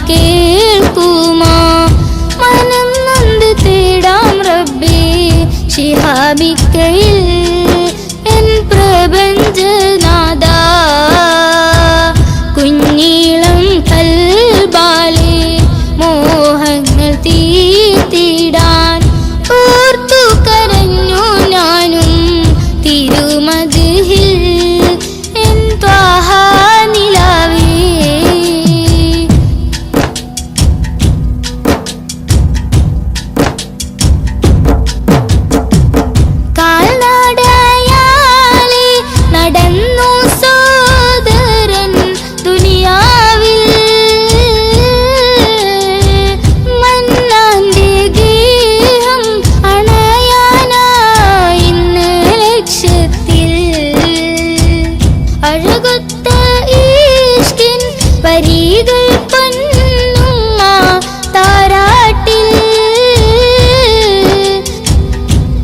കേൾക്കുമോ മനം നൊന്ത് തേടാം റബ്ബേ ശിഹാബിക്കയിൽ എൻ പ്രപഞ്ചനാഥാ കുഞ്ഞീളം കൽബാലെ മോഹങ്ങൾ തീർത്തിടാൻ ഓർത്തു കരഞ്ഞു ഞാനും തിരുമദ്ഹിൽ എൻ ത്വാഹ നിലാവേ കാൽനടയാലെ നടന്നു സോദരൻ ദുനിയാവിൽ മന്നാന്റെ ഗേഹം അണയാനായി ഇന്ന് ലക്ഷ്യത്തിൽ അഴകൊത്ത ഈഷ്കിൻ വരികൾ പൊന്നുമ്മ താരാട്ടിൽ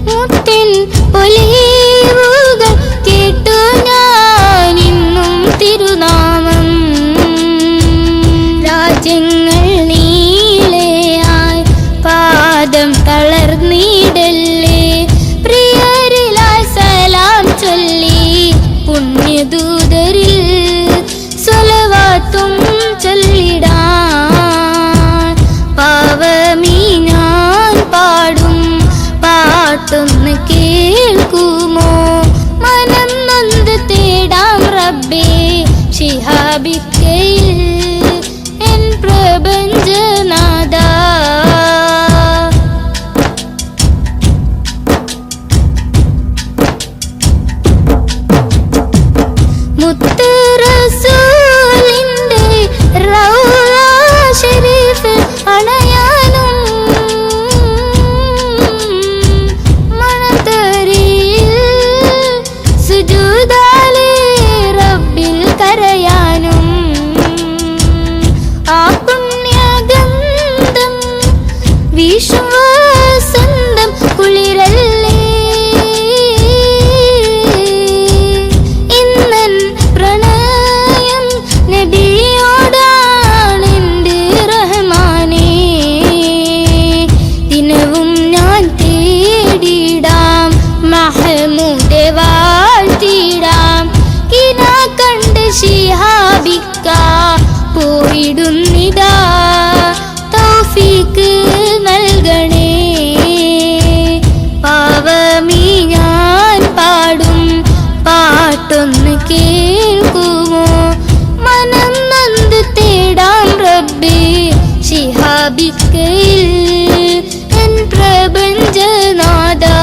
മുത്തിൻ പൊലിവുകൾ കേട്ടു ഞാനിന്നും തിരുനാമം രാജ്യങ്ങൾ നീളെയായി പാദം തളർന്നിടല്ലേ പ്രിയരിലായി സലാം ചൊല്ലി പുണ്യദൂതരിൽ സ്വലവാത്തും ചൊല്ലിടാൻ പാവമീ ഞാൻ പാടും പാട്ടൊന്ന് കേൾക്കുമോ മനം നൊന്ത് തേടാം റബ്ബേ ശിഹാബിക്കയിൽ എൻ പ്രപഞ്ചനാഥാ മുത്ത് റസൂലിന്റെ റൗള ശരീഫ് അണയാനും മണത്തരിയിൽ സുജൂദാലെ റബ്ബിൽ കരയാനും ആ പുണ്യഗന്ധം വിശ്വാസന്തം കുളിരല്ലേ ഇന്നൻ പ്രണയം നബിയോടാണെന്റെ റഹ്മാനേ ദിനവും ഞാൻ തേടിടാം മഹമൂദെ വാഴ്ത്തിടാം കിനാ കണ്ട് ശിഹാബിക്ക പോയിടുന്നിതാ തൗഫീക്ക് നൽകണേ പാവമീ ഞാൻ പാടും പാട്ടൊന്ന് കേൾക്കുമോ മനം നൊന്ത് തേടാം റബ്ബേ ശിഹാബിക്കയിൽ എൻ പ്രപഞ്ചനാഥാ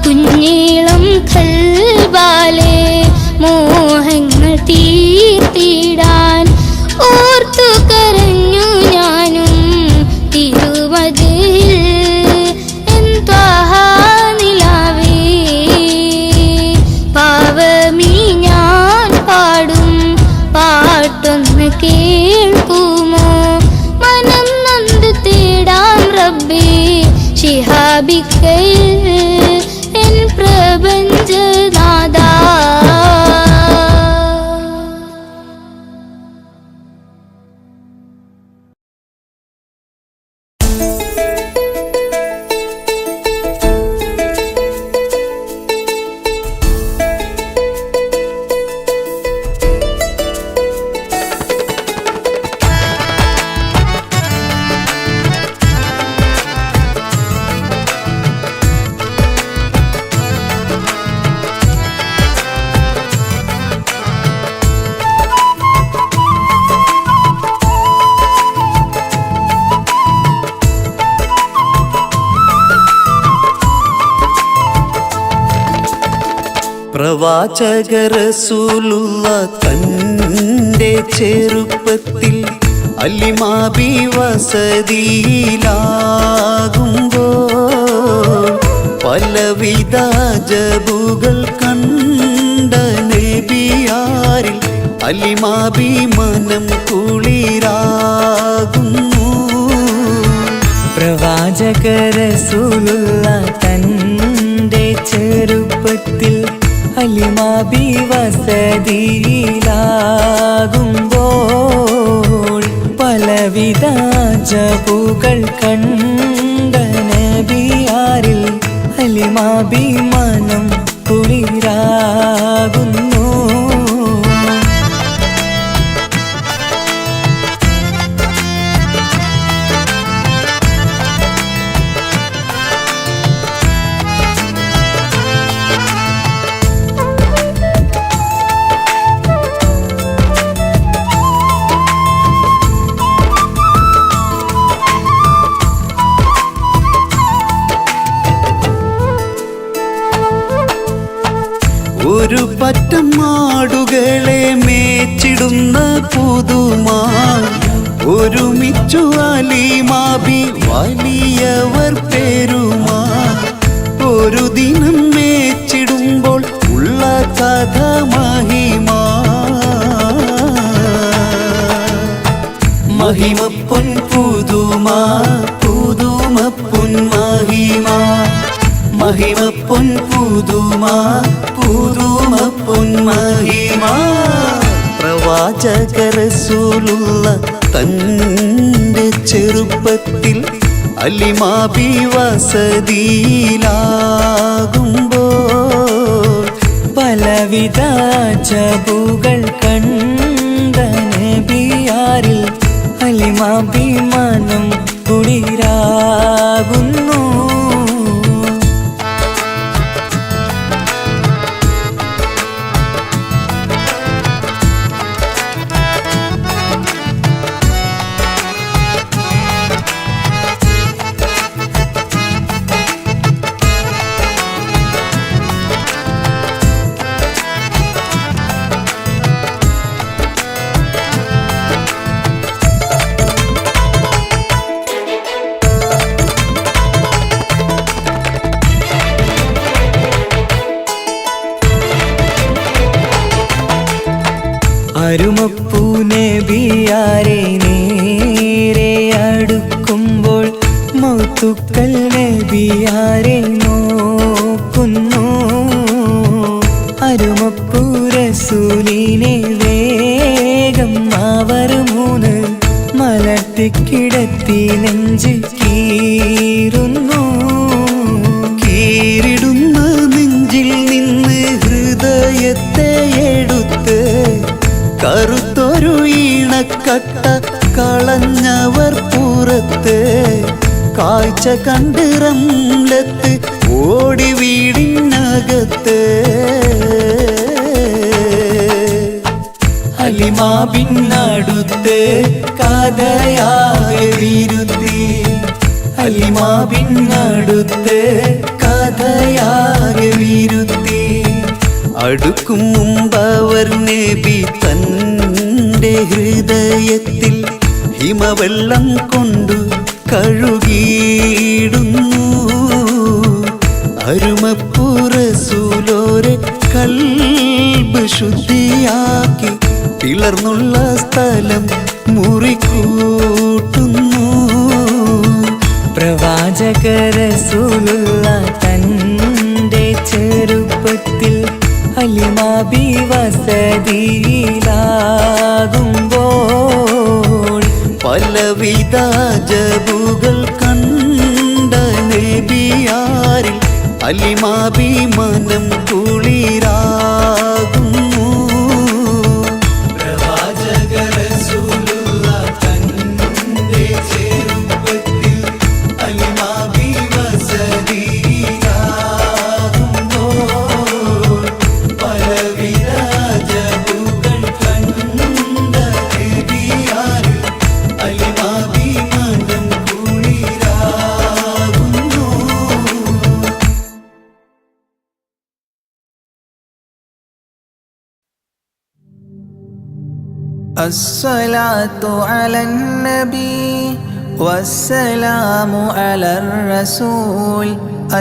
കുഞ്ഞീളം കൽബാലെ മോഹങ്ങൾ തീർത്തിടാൻ ഓർത്തു കരഞ്ഞു ഞാനും തിരുമദ്ഹിൽ എൻ ത്വാഹ നിലാവേ പാവമീ ഞാൻ പാടും പാട്ടൊന്ന് കേൾക്കുമോ മനം നൊന്ത് തേടാം റബ്ബേ ശിഹാബിക്കയിൽ എൻ പ്രപഞ്ചനാഥാ പ്രവാചക റസൂലുള്ള തന്റെ ചെറുപ്പത്തിൽ അലിമാബി വസതിയിലാകുമ്പോൾ പലവിധ ജബുകൾ കണ്ട നബിയാരിൽ അലിമാബി മനം കുളിരാകുന്നു. പ്രവാചക റസൂലുള്ള തന്റെ ചെറുപ്പത്തിൽ അലിമാബി വസതിയിലാകുമ്പോൾ ജപുകൾ കണ്ട നബിയാരിൽ ഹലിമാഭിമാനം കുളിരാകുന്നു. ഒരു പറ്റം ആടുകളെ മേച്ചിടുന്ന പുതുമാ ഒരുമിച്ചു അലിമാബി വലിയവർ പേരുമാ. ഒരു ദിനം മേച്ചിടുമ്പോൾ ഉള്ള കഥ മഹിമാ. മഹിമപ്പൊൻ പുതുമാ പുതുമപ്പൊൻ മഹിമാ. മഹിമപ്പൊൻ പുതുമാ പുതുമപ്പൊൻ മഹിമാ. പ്രവാചക റസൂലുള്ള തന്റെ ചെറുപ്പത്തിൽ അലിമാബി വസതിയിലാകുമ്പോൾ പലവിധ ജപുകൾ കണ്ട നബിയാരിൽ ഹലിമാഭിമാനം കുളിരാകുന്നു. അരുമപ്പൂ നബിയാരെ നേരെ അടുക്കുമ്പോൾ മൗത്തുക്കൾ നബിയാരെ നോക്കുന്നു. അരുമപ്പൂ റസൂലിനെ വേഗം അവർ മൂന്ന് മലർത്തിക്കിടത്തി നെഞ്ച് കീറുന്നു. കീറിടുന്ന നെഞ്ചിൽ നിന്ന് ഹൃദയത്തെ എടുത്ത് കറുത്തൊരു ഈണക്കട്ട കളഞ്ഞവർ പുറത്ത്. കാഴ്ച കണ്ട് റംലത്ത് ഓടി വീടിനകത്ത്. ഹലിമാബിനടുത്ത് കഥയാകെ വിരുത്തി. ഹലിമാബിനടുത്ത് കഥയാകെ വിരുത്തി. അടുക്കും മുമ്പവർ നബി തന്റെ ഹൃദയത്തിൽ ഹിമവെള്ളം കൊണ്ടു കഴുകിയിടുന്നു. അരുമപ്പൂ റസൂലോരെ കൽബ് ശുദ്ധിയാക്കി പിളർന്നുള്ള സ്ഥലം മുറിക്കൂട്ടുന്നു. പ്രവാചക റസൂലുള്ള തന്റെ ചെറുപ്പത്തിൽ ഹലിമാബി വസതിയിലാകുമ്പോൾ പലവിധ ജപുകൾ കണ്ട നബിയാരിൽ അലിമാഭിമാനം കുളിരാകുന്നു. പ്രവാചക റസൂലുള്ള തന്റെ ചെറുപ്പത്തിൽ അലിമാബി വസതിയിലാകുമ്പോൾ പലവിധ ജപുകൾ കണ്ട നബിയാരിൽ അലിമാഭിമാനം കുളിരാകുന്നു. الصلاة على النبي والسلام على الرسول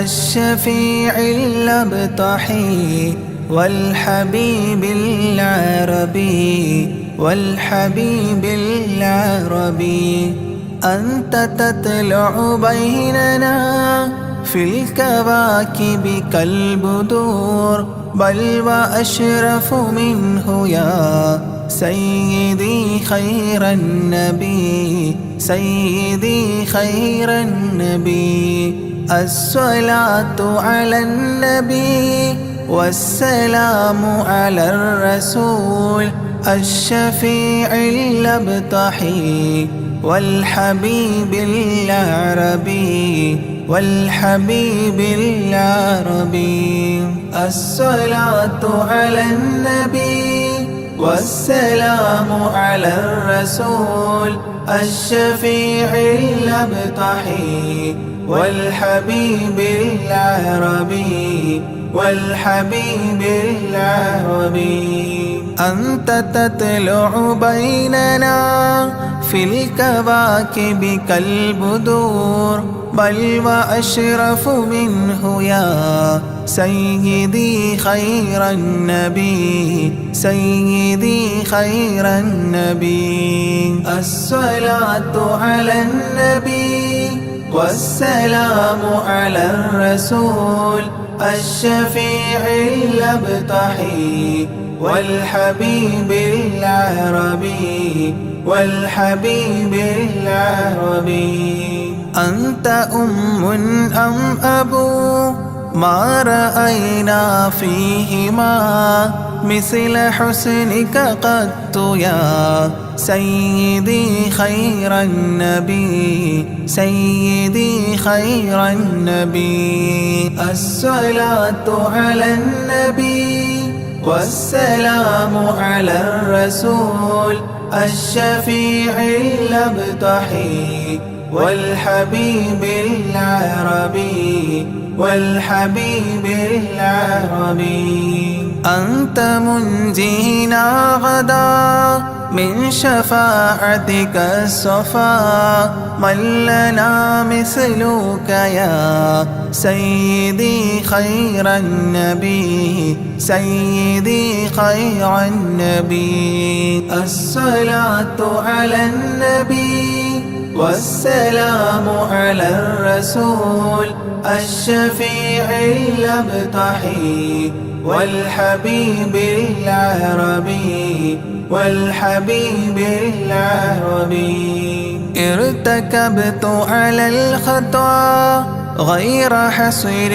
الشفيع الأبطحي والحبيب العربي والحبيب العربي. أنت تطلع بيننا في الكواكب كالبدور بل وأشرف منه يا سيدي خير النبي سيدي خير النبي الصلاة على النبي والسلام على الرسول الشفيع الأبطحي والحبيب العربي والحبيب العربي الصلاة على النبي والسلام على الرسول الشفيع الأبطحي والحبيب العربي والحبيب العربي أنت تطلع بيننا في الكواكب كالبدور بل وأشرف منه يا سيدي خير النبي سيدي خير النبي الصلاة على النبي والسلام على الرسول الشفيع الأبطحي والحبيب العربي والحبيب العربي أنت أم أم أبو ما رأينا فيهما مثل حسنك قط يا سيدي خير النبي سيدي خير النبي الصلاة على النبي والسلام على الرسول الشفيع الأبطحي والحبيب العربي والحبيب العربي أنت منجينا غدا من شفاعتك الصفا من لنا مثلك يا سيدي خير النبي سيدي خير النبي الصلاة على النبي والسلام على الرسول الشفيع الأبطحي والحبيب العربي والحبيب العربي ارتكبت على الخطا غير حصر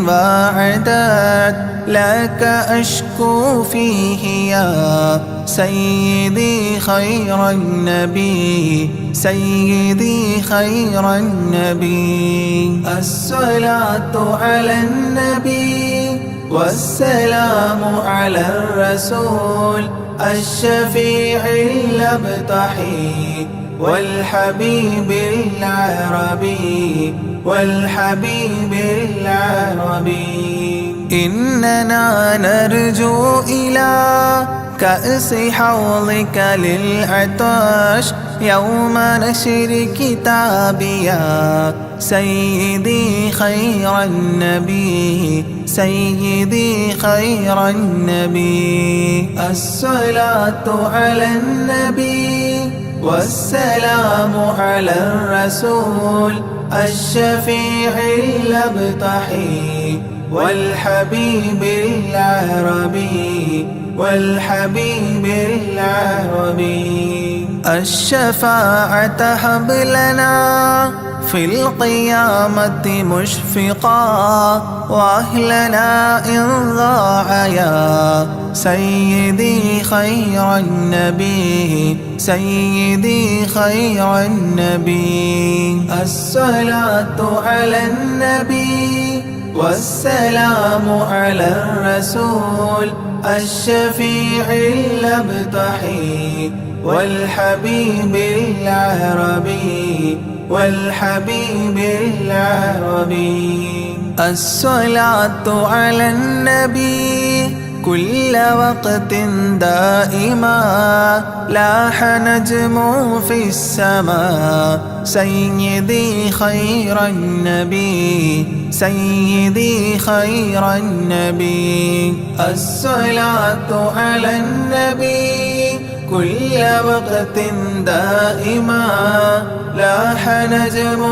وعداد لك أشكو فيه يا سيدي خير النبي سيدي خير النبي الصلاة على النبي والسلام على الرسول الشفيع الأبطحي والحبيب العربي والحبيب العربي إننا نرجو إلى كأس حوضك للعطاش يوم نشر كتابي يا سيدي خير النبي سيدي خير النبي الصلاة على النبي والسلام على الرسول الشفيع الأبطحي والحبيب العربي والحبيب العربي الشفاعة هب لنا في القيامة مشفقا وأهلنا إن ضاع يا سيدي خير النبي سيدي خير النبي الصلاة على النبي والسلام على الرسول الشفيع الأبطحي والحبيب العربي والحبيب العربي الصلاة على النبي كل وقت دائما لاح نجم في السماء سيدي خير النبي سيدي خير النبي الصلاة على النبي كل وقت دائما لاح نجم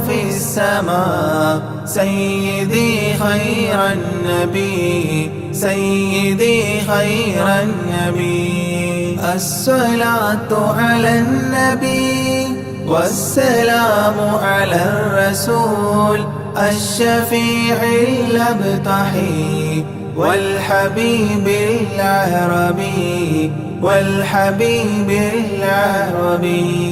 في السماء سيدي خير النبي سيدي خير النبي الصلاة على النبي والسلام على الرسول الشفيع الأبطحي والحبيب العربي والحبيب العربي.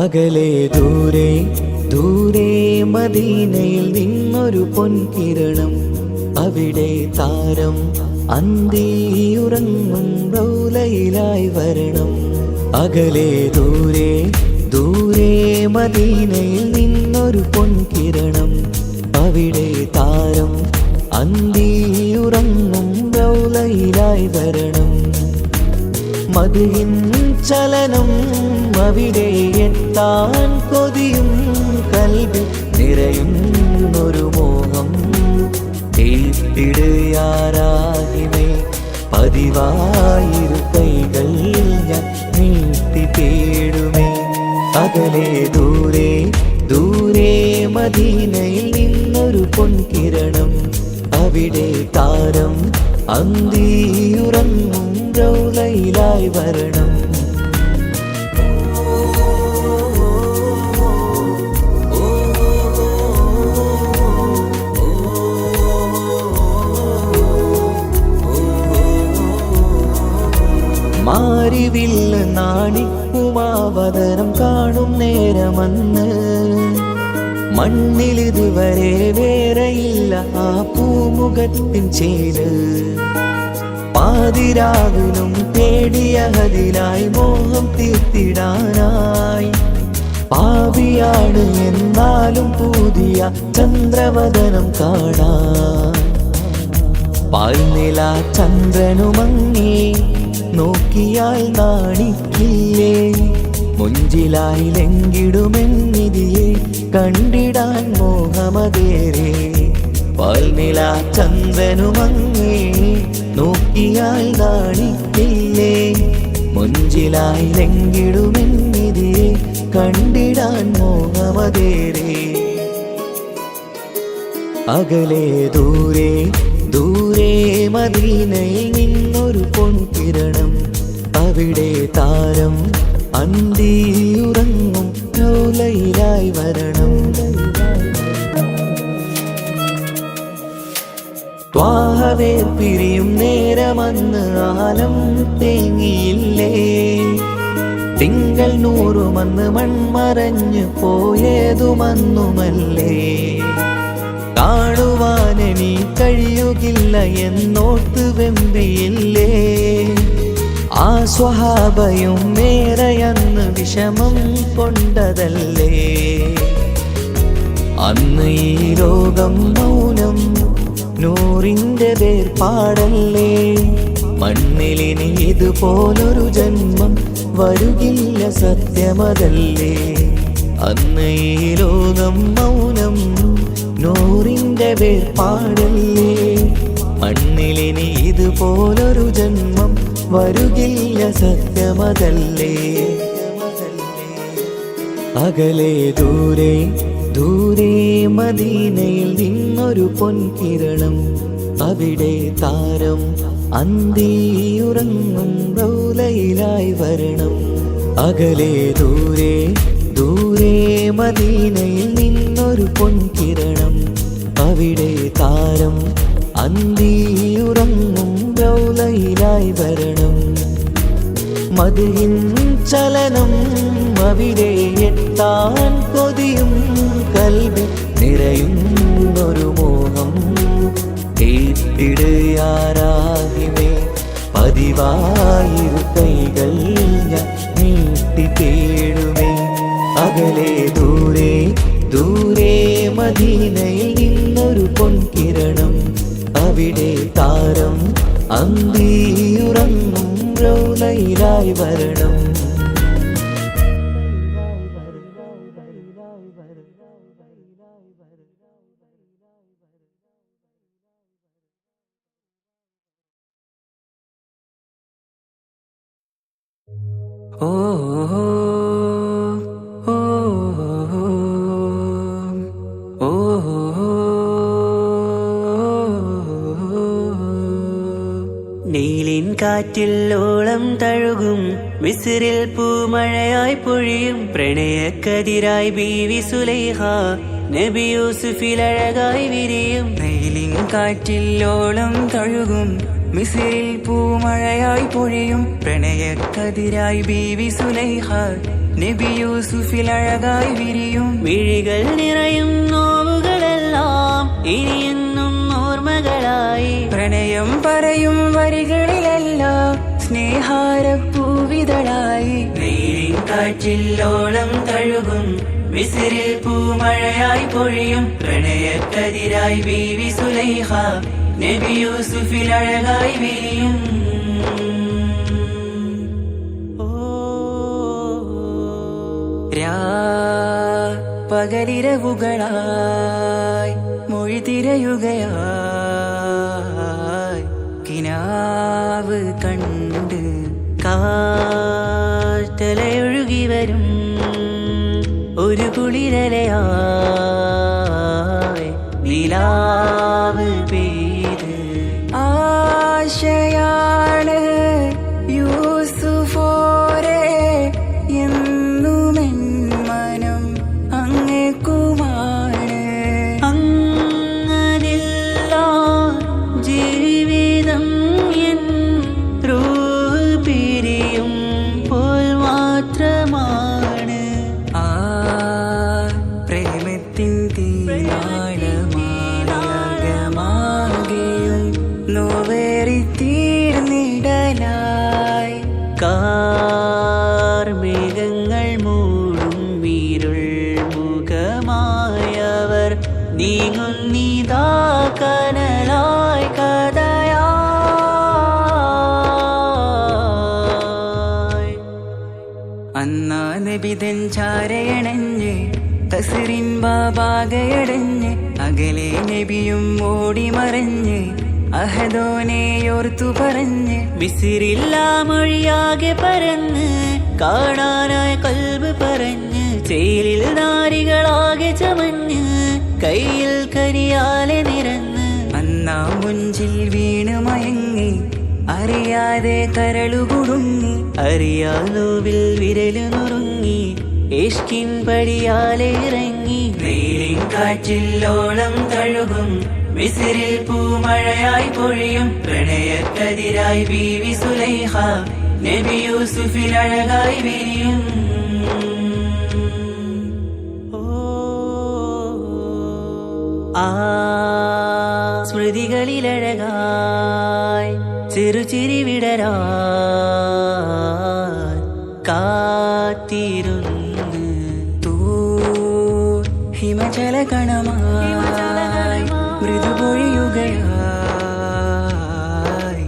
അകലെ ദൂരെ ദൂരെ മദീനയിൽ നിന്നൊരു പൊൻകിരണം, അവിടെ താരം അന്തിയുറങ്ങും റൗലയിലായി വരണം. അകലെ ദൂരെ ദൂരെ മദീനയിൽ നിന്നൊരു പൊൻകിരണം, അവിടെ താരം അന്തിയുറങ്ങും റൗലയിലായി വരണം. മദിഹിൻ ചലനം അവിടെ എത്താൻ കൊതിയും കൽബിൽ നിറയുന്നൊരു പതിവായിരു കൈകൾ ഞാൻ നീട്ടി തേടുമേ. അകലെ ദൂരെ ദൂരെ മദീനയിൽ നിന്നൊരു പൊൻകിരണം, അവിടെ താരം അന്തിയുറങ്ങും റൗളയിലായി വരണം. മാരിവില്ല് നാണിക്കുമാവതരം കാണും നേരമന്ന്, മണ്ണിലിതുവരെ വേറെയില്ല ആ പൂമുഖത്തിൻ ചേര്. പാതിരാവിലും തേടിയ ഹദിലായി മോഹം തീർത്തിടാനായി, പാപിയാണ് എന്നാലും പുതിയ ചന്ദ്രവദനം കാണാൻ. പാൽനില ചന്ദ്രനുമങ്ങി നോക്കിയാൽ നാണിക്കില്ലേ, മുഞ്ചിലായി ലംഘിടുമെന്നിതിയെ കണ്ടിടാൻ മോഹമതേറെ. പാൽനില ചന്ദ്രനുമങ്ങി നോക്കിയാൽ നാണിക്കില്ലേ, മുഞ്ചിലായി ലംഘിടുമെന്നിതിയെ കണ്ടിടാൻ മോഹമതേറെ. അകലെ ദൂരെ ദൂരെ മദീനയിൽ നിന്നൊരു പൊൻകിരണം, അവിടെ താരം അന്തിയുറങ്ങും റൗളയിലായി വരണം. ത്വാഹവേ പിരിയും നേരമന്ന് ആലം തേങ്ങിയില്ലേ, തിങ്കൾ നൂറുമന്ന് മൺമറഞ്ഞു പോയതുമന്നുമല്ലേ. കാണുവാനെനി കഴിയുകില്ല എന്നോർത്ത് വെമ്പിയില്ലേ, ആ സ്വഹാബയും മേറയന്ന് വിഷമം കൊണ്ടതല്ലേ. അന്ന് ഈ ലോകം മൗനം നൂറിൻ്റെ വേർപാടല്ലേ, മണ്ണിലിനി ഇതുപോലൊരു ജന്മം വരുകില്ല സത്യമതല്ലേ. അന്ന് ഈ ലോകം മൗനം നൂറിൻ്റെ വേർപാടല്ലേ, മണ്ണിലിനി ഇതുപോലൊരു ജന്മം വരുകില്ല സത്യമതല്ലേ. അകലെ ദൂരെ ദൂരെ മദീനയിൽ നിന്നൊരു പൊൻകിരണം, അവിടെ താരം അന്തിയുറങ്ങും റൗളയിലായി വരണം. അകലെ ദൂരെ ദൂരെ മദീനയിൽ നിന്നൊരു പൊൻകിരണം, അവിടെ താരം അന്തിയുറങ്ങും റൗളയിലായി വരണം. മദിഹിൻ ചലനം അവിടെ എത്താൻ കൊതിയും കൽബിൽ നിറയുന്നൊരു മോഹം. കേട്ടിടുയാരാഹിമേ പതിവായിരു കൈകൾ ഞാൻ നീട്ടി തേടുമേ. അകലെ ദൂരെ ദൂരെ മദീനയിൽ നിന്നൊരു പൊൻകിരണം, അവിടെ താരം അന്തിയുറങ്ങും റൗളയിലായി വരണം. ഓ ഓ ഓ നീലിൻ കാറ്റിൽ ഓളം തഴുകും മിസ്രിൽ പൂമഴയായി പൊഴിയും പ്രണയക്കതിരായി ബീവി സുലൈഹ നബി യൂസുഫിൽ അഴകായി വിരിയും. നീലിൻ കാറ്റിൽ ഓളം തഴുകും മിസ്രിൽ പൂമഴയായി പൊഴിയും പ്രണയക്കതിരായി ബീവി സുലൈഹ നബി യൂസുഫിൽ അഴകായി വിരിയും. മിഴികൾ നിറയും നോവുകളെല്ലാം ഇനിയെന്നും ഓർമ്മകളായി, പ്രണയം പറയും വരികളിലെല്ലാം സ്നേഹാരപ്പൂവിതളായി. നീലിൻ കാറ്റില്ലോളം തഴുകും മിസ്രിൽ പൂമഴയായി പൊഴിയും പ്രണയക്കതിരായി ബീവി സുലൈഹ നബി യൂസുഫിൽ അഴകായി വിരിയും. പകലിരവുകളായി മൊഴി തിരയുകയായി കിനാവിൻ നിലാവ് കണ്ട് കാറ്റലയൊഴുകി വരും ഒരു കുളിരലയായി നിലാവ് പെയ്ത് ആശയാണ് യൂസുഫോരെ എന്നുമെൻ മനം അങ്ങേക്കുമാണ് അങ്ങനില്ല ജീവിതം എൻ റൂഹ് പിരിയും പോൽ മാത്രമാണ് ആ പ്രേമത്തിൻ തീരാളമാകെയും നോവേറി തീർന്നിടലായി കാർമേഘങ്ങൾ മൂടും വീരുൾ മുഖമായവർ നീങ്ങുന്നിതാ കനലായി കഥയായി അന്നാ നബിതൻ ചാരയണഞ്ഞ് കസറിൻ ബാബാകയടഞ്ഞ് അകലെ നബിയും ഓടി മറഞ്ഞ് അഹദോനെയോർത്തു പറഞ്ഞ് വിസിറില്ല മൊഴിയാകെ പരന്ന് കാണാനായി കൽബ് പറഞ്ഞ് ചേലിൽ നാരികളാകെ ചമഞ്ഞ് കയ്യിൽ കരിയാലെ നിറന്ന് അന്നാ മുഞ്ചിൽ വീണ് മയങ്ങി അറിയാതെ കരളു കുടുങ്ങി അറിയാലോവിൽ വിരലു നുറുങ്ങി ഇഷ്കിൻ പടിയാലെ ഇറങ്ങി വെയിലിൻ കാറ്റില്ലോളം തഴുകും മിസിറിൽ പൂമഴയായി പൊഴിയും പ്രണയക്കതിരായി ബീവി സുലൈഖ നബി യൂസുഫിൽ അഴകായി വിരിയും ആ സ്മൃതികളിലഴകായി ചെറുചിരി വിടരാൻ കാത്തിരുന്ന് ഹിമജല കണമായി മൃദുപൊഴിയുകയായി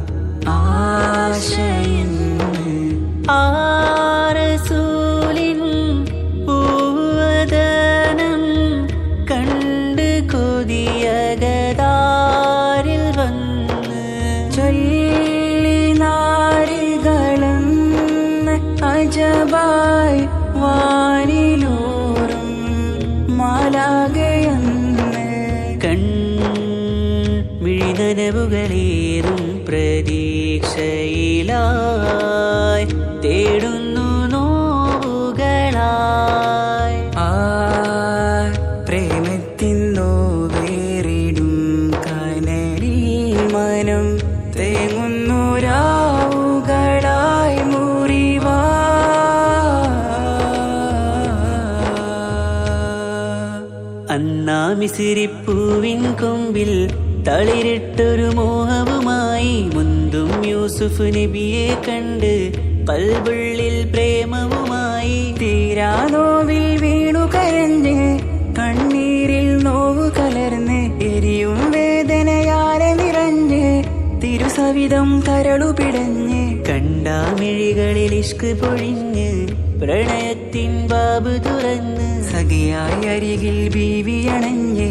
ആശയിൻ ആരസൂലിൻ പൂവദനം കണ്ട് കൊതിയകതാരിൽ വന്ന് ചൊല്ലി നാരികളെന്ന് അജബായി വാനിലൂറും മാലാകയെന്ന് കൺമിഴിനനവുകളേറും പ്രതീക്ഷയിലായി തേടുന്നു നോവുകളായി ആ പ്രേമത്തിൻ നോവേറിടും കനലിൽ മനം തേങ്ങുന്നു രാവുകളായി മുറിവാ അന്നാ മിസിരിപ്പൂവിൻ കൊമ്പിൽ തളിരിട്ടൊരു മോഹവുമായി മുന്തും യൂസുഫ് നബിയെ കണ്ട് കൽബുള്ളിൽ പ്രേമവുമായി തീരാനോവിൽ വീണു കരഞ്ഞ് കണ്ണീരിൽ നോവു കലർന്ന് എരിയും വേദനയാലെ നിറഞ്ഞ് തിരുസവിധം കരളു പിടഞ്ഞ് കണ്ടാമിഴികളിൽ ഇഷ്ക് പൊഴിഞ്ഞ് പ്രണയത്തിൻ ബാബ് തുറന്ന് സഖിയായി അരികിൽ ബീവി അണഞ്ഞ്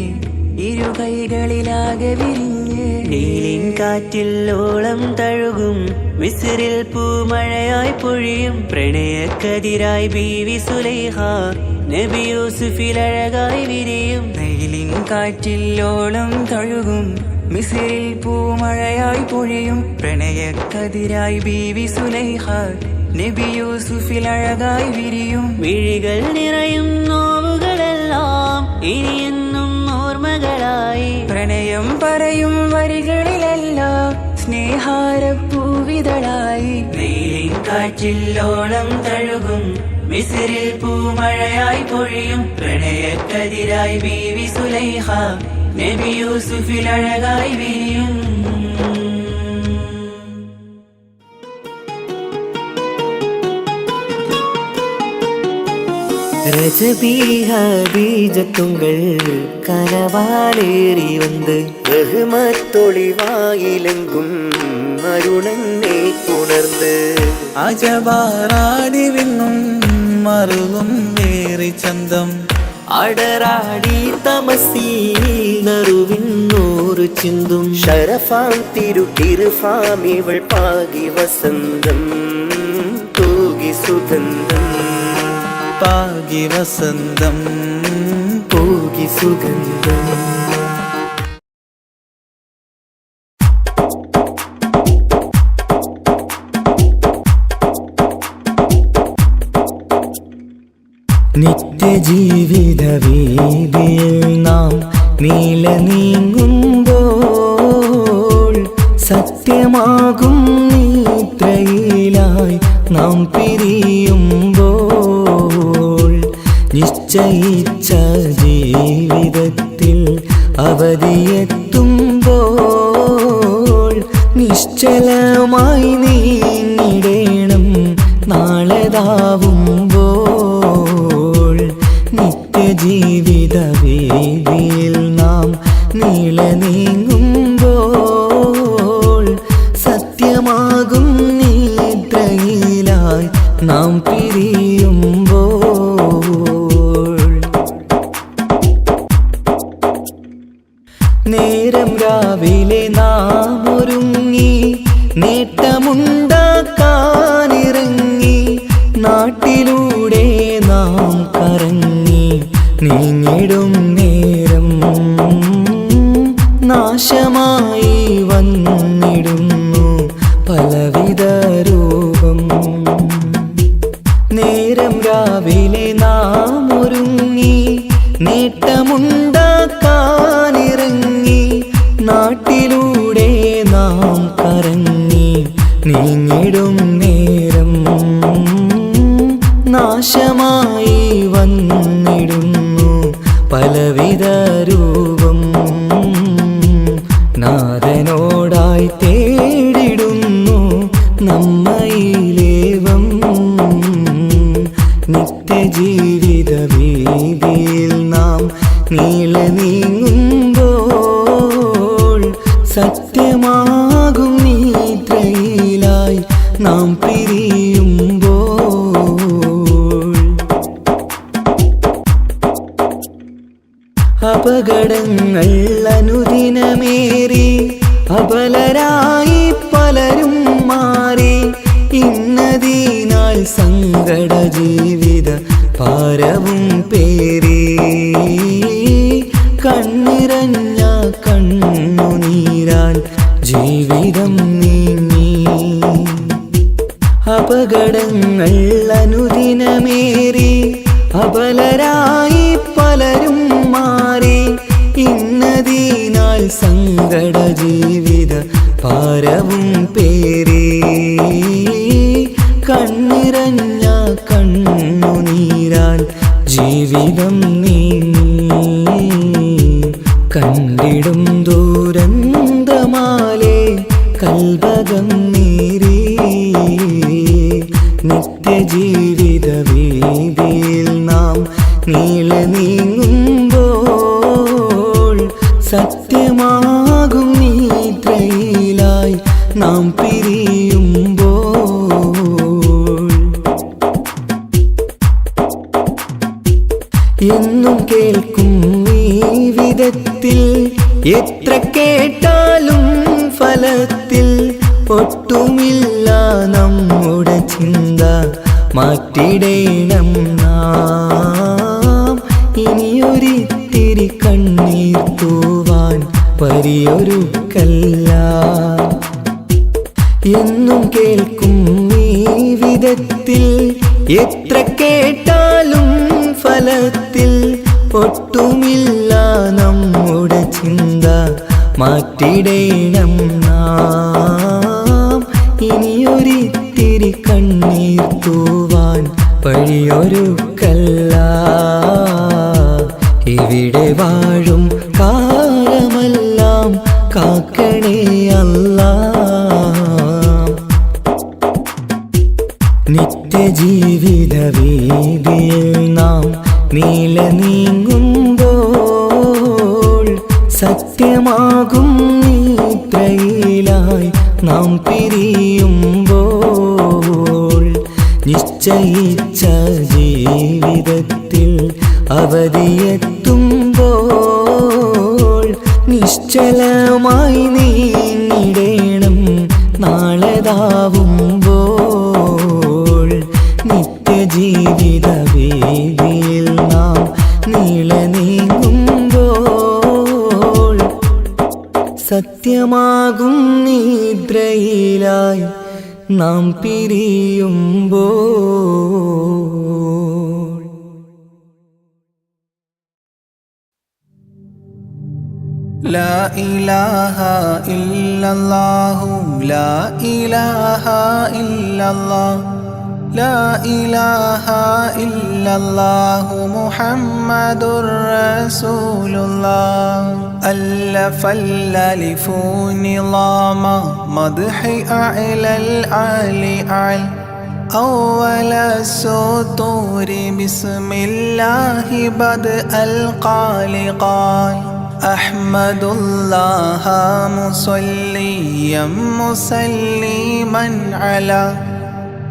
ഇരുകൈകളിലാകെ വിരിഞ്ഞ് നീലിൻ കാറ്റില്ലോളം തഴുകും മിസിറിൽ പൂമഴയായി പൊഴിയും പ്രണയക്കതിരായി ബീവി സുലൈഖ നബി യൂസുഫിൽ അഴകായി വിരിയും നീലിൻ കാറ്റില്ലോളം തഴുകും മിസിറിൽ പൂമഴയായി പൊഴിയും പ്രണയക്കതിരായി ബീവി സുലൈഖ നബി യൂസുഫിൽ അഴകായി വിരിയും വിഴികൾ നിറയും നോവുകളെല്ലാം ഇനിയെന്നും ഓർമ്മകളായി പ്രണയം പറയും വരികളിലെല്ലാം സ്നേഹാരപ്പൂവിതളായി വെയിലിൻ കാറ്റില്ലോളം തഴുകും മിസിറിൽ പൂമഴയായി പൊഴിയും പ്രണയക്കതിരായി ബീവി സുലൈഖ നബി യൂസുഫിൽ അഴകായി വിരിയും ரஜபீஹதீஜத்துங்கள் கனவாலேறி வந்து ரஹ்மத்தொளிவாயிலெங்கும் அருணன்னே உணர்ந்து അജബാറാടി വിണ്ണും മറുകും വേറി ചന്തം അടരാടി തമസീ നറുവിന്നോർ കണ്ണീരോറ് ചിന്തും ശരഫാം തിരുകിരുഫാമിവൾ പാകി വസന്തം തൂകി സുഗന്ധം പാകി വസന്തം തൂകി സുഗന്ധം നിത്യജീവിത വീതിയിൽ നാം നീല നീങ്ങുമ്പോൾ സത്യമാകും നിദ്രയിലായി നാം പിരിയുമ്പോൾ നിശ്ചയിച്ച ജീവിതത്തിൽ അവധിയെത്തുമ്പോൾ നിശ്ചലമായി നീങ്ങിടേണം നാളെതാവുമ്പോൾ നിത്യജീവിത വേദിയിൽ നാം നീള നീങ്ങുമ്പോൾ സത്യമാകും നിദ്രയിലായി നാം പിരിയുമ്പോൾ നേരം രാവിലെ നാം ഒരുങ്ങി നേട്ടമുണ്ടാക്കാനിറങ്ങി നാട്ടിലൂടെ നാം കറങ്ങി നീങ്ങിടും നേരം നാശമായി വന്നിടുന്നു പലവിധ രൂപം നേരം രാവിലെ നാം ഒരുങ്ങി നേട്ടമുണ്ടാക്കാനിറങ്ങി നാട്ടിലൂടെ നാം കറങ്ങി നീങ്ങിടും നേരം നാശമായി വന്നിടുന്നു പലവിധ രൂപം നാഥനോടായി തേടിടുന്നു നമ്മയിലേവം നിത്യജീവിത വീതിയിൽ നാം നീള നീങ്ങുമ്പോൾ സത്യമാകും നിദ്രയിലായി നാം പിരിയുമ്പോൾ അപകടങ്ങൾ അനുദിനമേറി അബലരായി പലരും മാറി ഇന്നതിനാൽ സങ്കട ജീവിത ഭാരവും പേറി കണ്ണിറഞ്ഞ കണ്ണുനീരാൽ ജീവിതം നീങ്ങി അപകടങ്ങൾ അനുദിനമേറി അബലരായി പലരും മാറി ഇന്നതിനാൽ സങ്കട ജീവിത ഭാരവും പേറി കണ്ണിറഞ്ഞ കണ്ണുനീരാൽ ജീവിതം നീങ്ങി കണ്ടിടും ദൂരന്തമാലേ കൽബകം നീരി നിത്യജീവിത വീതിയിൽ നാം നീള നീങ്ങുമ്പോൾ സത്യമാകും നിദ്രയിലായി നാം പിരിയുമ്പോൾ എന്നും കേൾക്കും ഈ വിധത്തിൽ എത്ര കേട്ടാലും ഫലത്തിൽ ഒട്ടുമില്ല നമ്മുടെ ചിന്ത മാറ്റിടേണം നാം ഇനിയൊരിത്തിരി കണ്ണീർ തൂവാൻ പരിയൊരുക്കല്ല എന്നും കേൾക്കും ഈ വിധത്തിൽ എത്ര കേട്ടാലും ഫലത്തിൽ ഒട്ടുമില്ല നമ്മുടെ ചിന്ത മാറ്റിടേണം നാം ഇനിയൊരിത്തിരി കണ്ണീർ തൂവാൻ വഴിയൊരുക്കല്ല ഇവിടെ വാഴും കാലമെല്ലാം കാക്കണേ അല്ലാ നിത്യജീവിത വീതിയിൽ നാം നീല നീങ്ങുമ്പോൾ സത്യമാകും നിദ്രയിലായി നാം പിരിയുമ്പോൾ നിശ്ചയിച്ച ജീവിതത്തിൽ അവധിയെത്തുമ്പോൾ നിശ്ചലമായി നീങ്ങിടേണം നാളെതാവുമ്പോൾ നിത്യജീവിത വേദിയിൽ നാം നീളെ നീങ്ങുമ്പോൾ സത്യമാകും നിദ്രയിലായി നാം പിരിയുമ്പോൾ ലാ ഇലാഹ ഇല്ലല്ലാഹു ലാ ഇലാഹ ഇല്ലല്ലാഹ് ലാ ഇലാഹ ഇല്ലല്ലാഹു മുഹമ്മദുർ റസൂലുള്ളാഹ് അല്ലഫൽ അലിഫു നിളാമ മദ്ഹി അഅലൽ അലി അൽ أول السطور بسم الله بدء القال أحمد الله مصليا مسلما على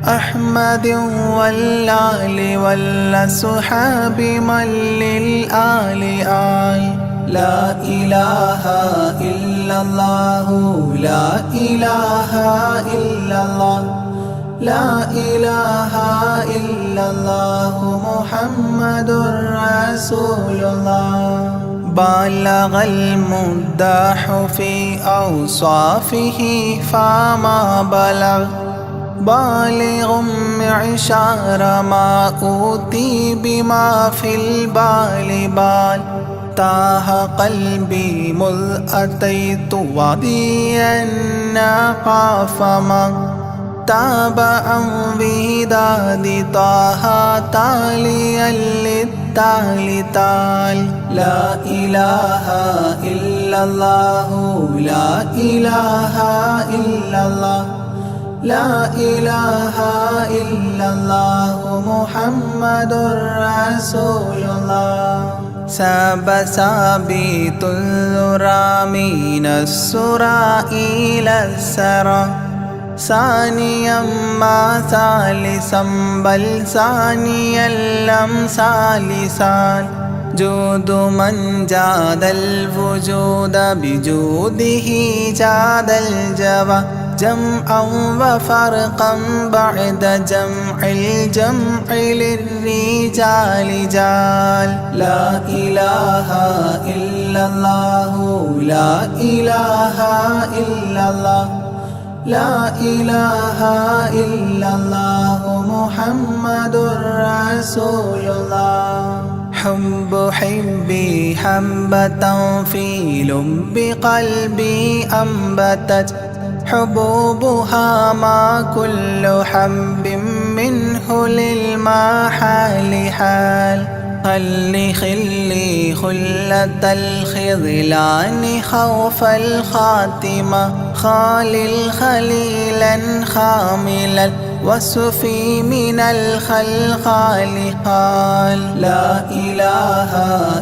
أحمد والآل والصحاب من للآل آل لا إله إلا الله لا إله إلا الله لا إله إلا الله محمد رسول الله بلغ المداح في أوصافه فما بلغ بالغ معشار ما أوتي بما في البال بال تاه قلبي مذ أتيت واديا قاف ما تابعا بهداد طه تاليا للتالي تال لا إله إلا الله لا إله إلا الله لا إله إلا الله محمد رسول الله ساب سابيت الذرى من السرى إلى السرى ثانيا ما ثالثا بل ثانيا لم ثالثان جود من جاد الوجود بجوده جاد الجوى جمعا وفرقا بعد جمع الجمع للرجال جال لا إله إلا الله لا إله إلا الله لا إله إلا الله محمد رسول الله حب حبي حبة في لب قلبي أنبتت حبوبها ما كل حب منه للمحال حال خلي خلي خلة الخذلان خوف الخاتمة خالل خليلا خاملا وصفي من الخلقال قال لا إله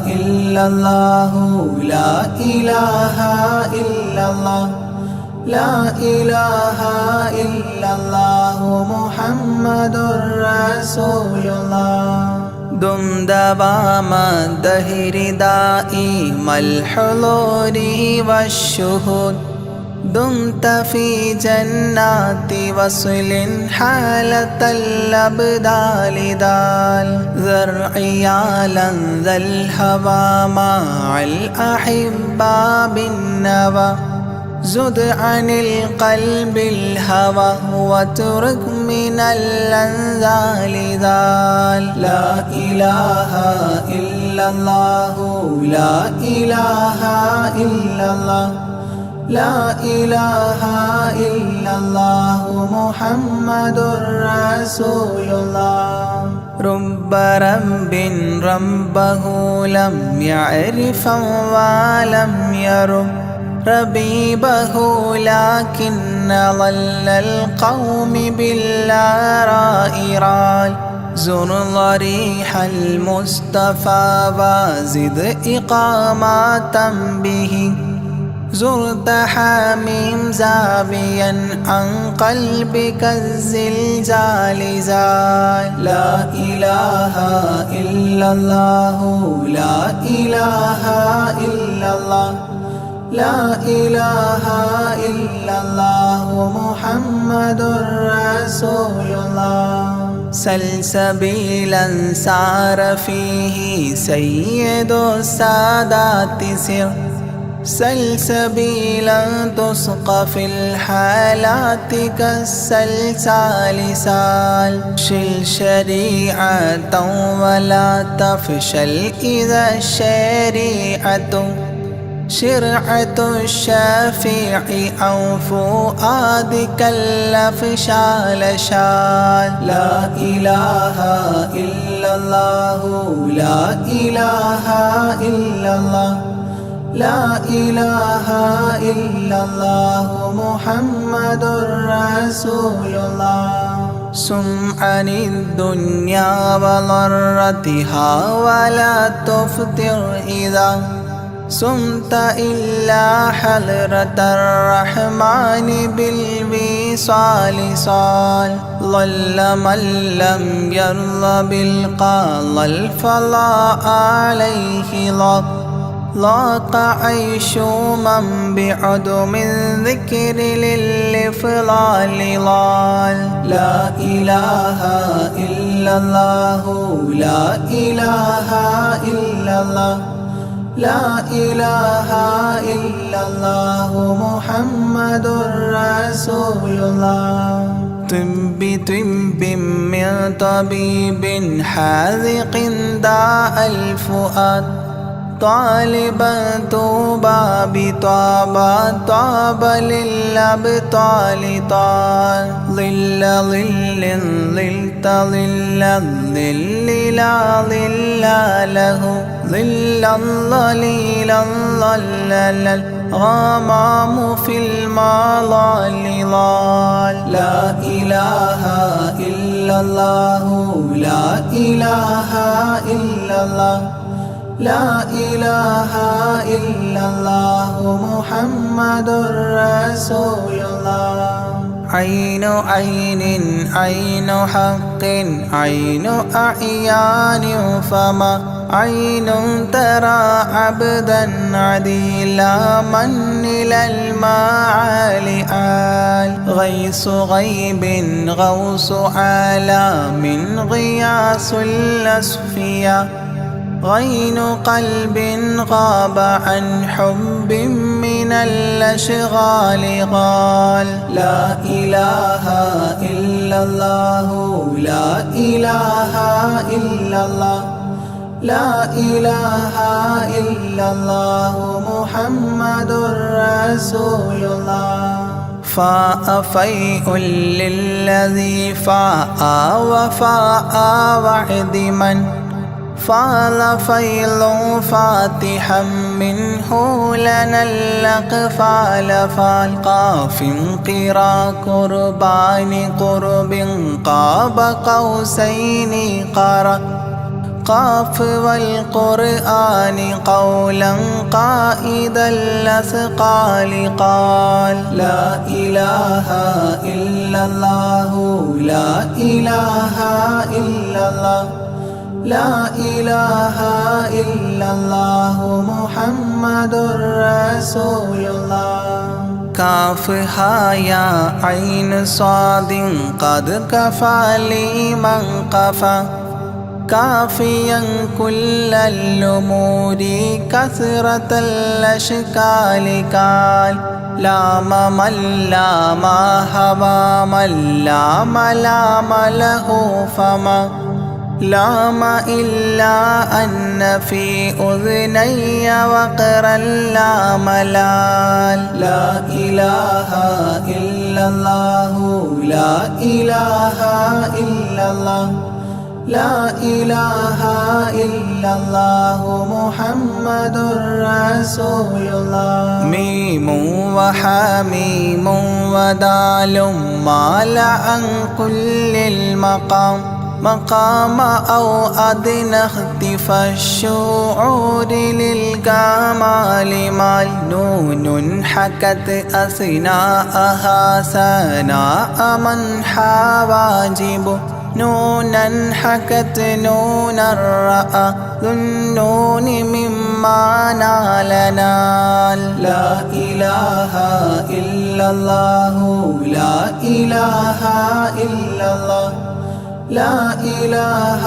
إلا الله لا إله إلا الله لا إله إلا الله محمد رسول الله دم دوام الدهر دائم الحضور والشهود دمت في جنات وصل حالة الأبدال دال ذرعيالا ذا الهوى مع الأحبة بالنوى زد عن القلب الهوى واترك من الأنذال ذال لا إله إلا الله لا إله إلا الله لا إله إلا الله محمد رسول الله رب رب ربه لم يعرف ولم يرب ربيبه لكن ظل القوم بالآراء رال زر ضريح المصطفى وزد إقامة به زرت حميم زاويا عن قلبك الزلزال زال لا إله إلا الله لا إله إلا الله لا إله إلا الله محمد رسول الله سلسبيلا سار فيه سيد السادات سر سلسبيلا تسقى في الحالات كالسلسال سال شل شريعة ولا تفشل إذا الشريعة شرعة الشافع أو فؤادك الأفشال شال لا إله إلا الله لا إله إلا الله لا إله إلا الله محمد رسول الله سم عن الدنيا وضرتها ولا تفطر إذا سمت إلا حضرة الرحمن بالوصال صال ضل من لم يرضى بالقال الفلاح عليه ضاق عيش من بعدم الذكر للإفضال ضال لا إله إلا الله لا إله إلا الله لا إله إلا الله محمد رسول الله طب من طبيب حاذق داء الفؤاد طالبا طوبى بطابى طاب للأبطال طال ظل ظلت ظل الظل لا ظل له ظل ظليل ظلل الغمام في المظال ضال لا إله إلا الله لا إله إلا الله لا إله إلا الله محمد رسول الله عين عين عين حق عين أعيان فما عين ترى عبدا عديلا من إلى المعالي آل غيث غيب غوث عالم غياث الأصفياء غين قلب غاب عن حب من الأشغال قال لا إله إلا الله لا إله إلا الله لا إله إلا الله محمد رسول الله فاء فيء للذي فاء وفاء وعد من فال فيل فاتحا منه لنا الأقفال فالقاف قرا قربان قرب قاب قوسين قرأ قاف والقرآن قولا قائد الأثقال قال لا إله إلا الله لا إله إلا الله لا إله إلا الله محمد رسول الله كافها يا عين صاد قد كفى لي من قفى كافيا كل الأمور كثرة الأشكال قال لام من لام هوى من لام لام له فما لام إلا أن في أذني وقرا لا ملال لا إله إلا الله لا إله إلا الله لا إله إلا الله محمد رسول الله ميم وحميم ودال مال عن كل المقام مقام أو أدنى اختفى الشعور للكمال مال نون حكت أثناءها سناء من حواجب نونا حكت نونا رأى ذو النون مما نال لا إله إلا الله لا إله إلا الله لا إله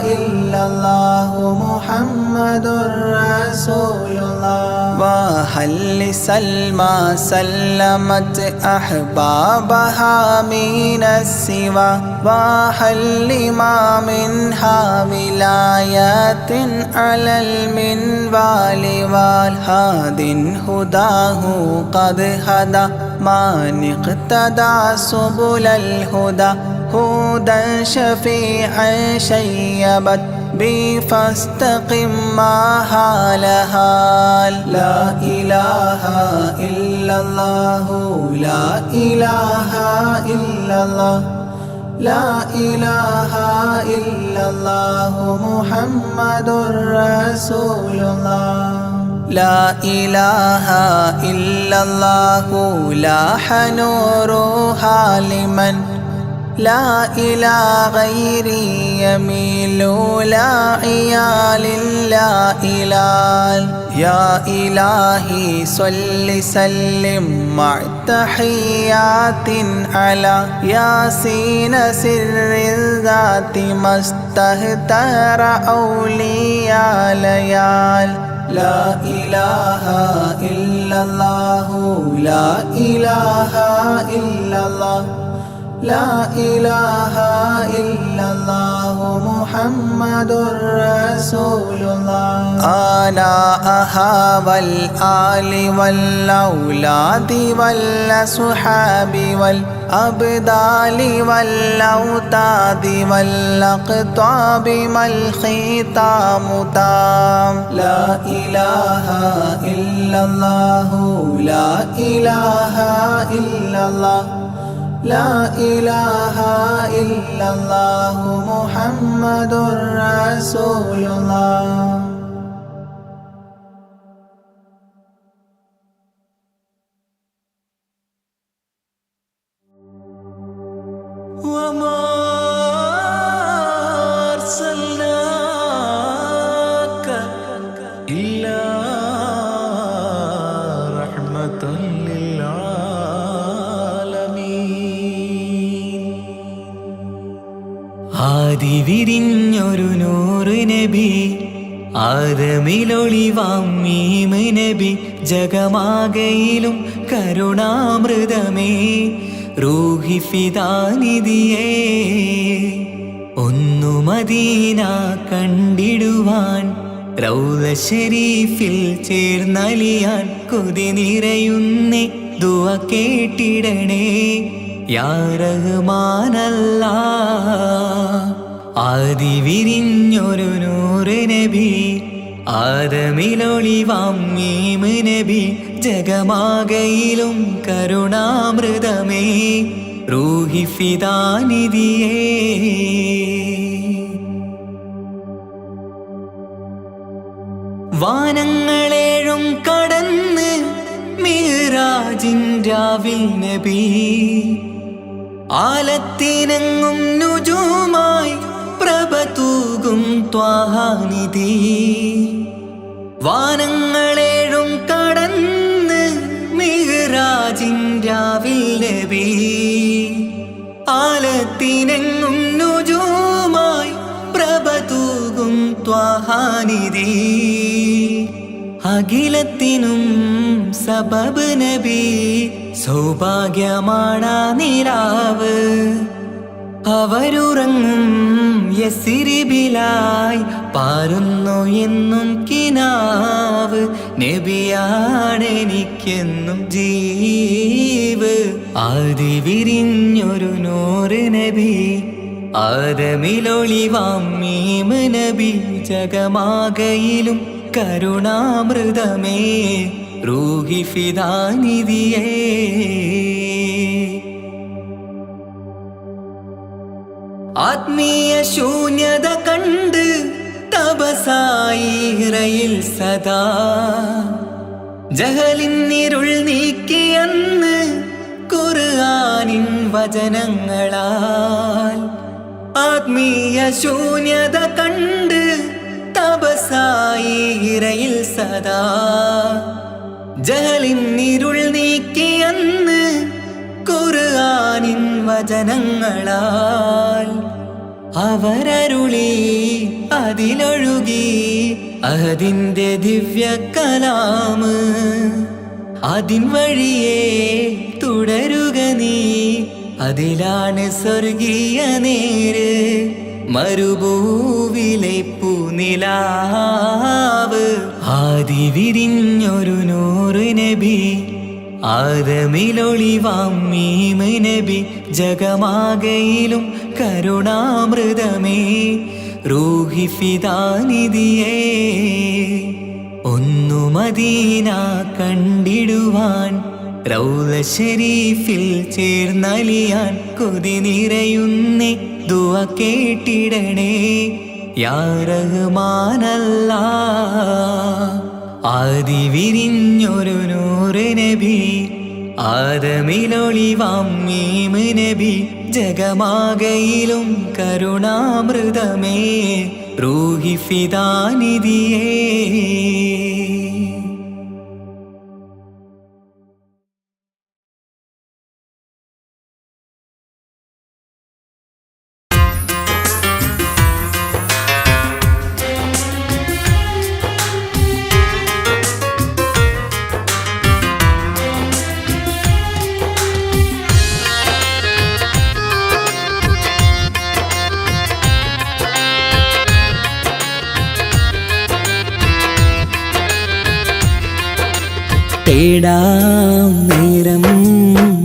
إلا الله محمد رسول الله وهل لسلمى سلمت أحبابها من السوى وهل لما منها ولايات على المنوال والهاد هداه قد هدى من اقتدى سبل الهدى هدى شفيعا شيبت بي فاستقم ما هالها لا إله إلا الله لا إله إلا الله لا إله إلا الله محمد رسول الله لا إله إلا الله لاح نورها لمن لا إلى غيري يميل لا عيال لا إله يا إلهي صل سلم مع تحيات على ياسين سر الذات ما استهتر أولياء ليال لا إله إلا الله لا إله إلا الله لا إله إلا الله محمد رسول الله آناءها والآل والأولاد والأصحاب والأبدال والأوتاد والأقطاب ما الختام تام لا إله إلا الله لا إله إلا الله لا إله إلا الله محمد رسول الله وما أرسلناك إلا رحمة للعالمين ആദി വിരിഞ്ഞൊരു നൂറ് നബി ആദമിലൊളിവാം മീമ് നബി ജഗമാകയിലും കരുണാമൃതമേ റൂഹി ഫിദാനിധിയേ ഒന്നു മദീന കണ്ടിടുവാൻ റൗള ശരീഫിൽ ചേർന്നലിയാൻ കൊതി നിറയുന്നേ ദുആ കേട്ടിടണേ യാ റഹ്മാനല്ലാ ആദി വിരിഞ്ഞൊരു നൂറ് നബി ആദമിലൊളിവാം മീമ് നബി ജഗമാകയിലും കരുണാമൃതമേ റൂഹി ഫിദാനിധിയേ വാനങ്ങളേഴും കടന്ന് മിഹ്റാജിൻ രാവിൽ നബി ആലത്തിനെങ്ങും നുജൂമായി പ്രഭ തൂകും ത്വാഹാനിധി വാനങ്ങളേഴും കടന്ന് മിഹ്റാജിൻ രാവിൽ നബി ആലത്തിനെങ്ങും നുജൂമായി പ്രഭ തൂകും ത്വാഹാനിധി അഖിലത്തിനും സബബ് നബി സൗഭാഗ്യമാണാ നിലാവ് അവരുറങ്ങും യസിരിബിലായി പാരുന്നു എന്നും കിനാവ് നബിയാണെനിക്കെന്നും ജീവ് ആദി വിരിഞ്ഞൊരു നൂറ് നബി ആദമിലൊളിവാം മീമ് നബി ജഗമാകയിലും കരുണാമൃതമേ റൂഹി ഫിദാനിധിയേ ആത്മീയ ശൂന്യത കണ്ട് തപസായി ഇറയിൽ സദാ ജഹലിന്നിരുൾ നീക്കിയന്ന് ഖുർആനിൻ വചനങ്ങളാൽ ആത്മീയ ശൂന്യത കണ്ട് തപസായി ഇറയിൽ സദാ. ജഹലിൻ ഇരുൾ നീക്കിയന്ന് ഖുർആനിൻ വചനങ്ങളാൽ അവരരുളി അതിലൊഴുകി അതിന്റെ ദിവ്യ കലാമ്. അതിൻ വഴിയേ തുടരുക നീ, അതിലാണ് സ്വർഗീയ നേര്. മരുഭൂവിലെ പൂനിലാവ് ആദി വിരിഞ്ഞൊരു നൂറ് നബി. ആദമിലൊളിവാം മീമ് നബി. ജഗമാകയിലും കരുണാമൃതമേ റൂഹി ഫിദാനിധിയേ. ഒന്നു മദീന കണ്ടിടുവാൻ റൗള ശരീഫിൽ ചേർന്നലിയാൻ കൊതി നിറയുന്നേ ദുആ കേട്ടിടണേ യാ റഹ്മാനല്ലാഹ്. ആദി വിരിഞ്ഞൊരു നൂറ് നബി. ആദമിലൊളിവാം മീമ് നബി. ജഗമാകയിലും കരുണാമൃതമേ റൂഹി ഫിദാനിധിയേ. തേടാം നേരം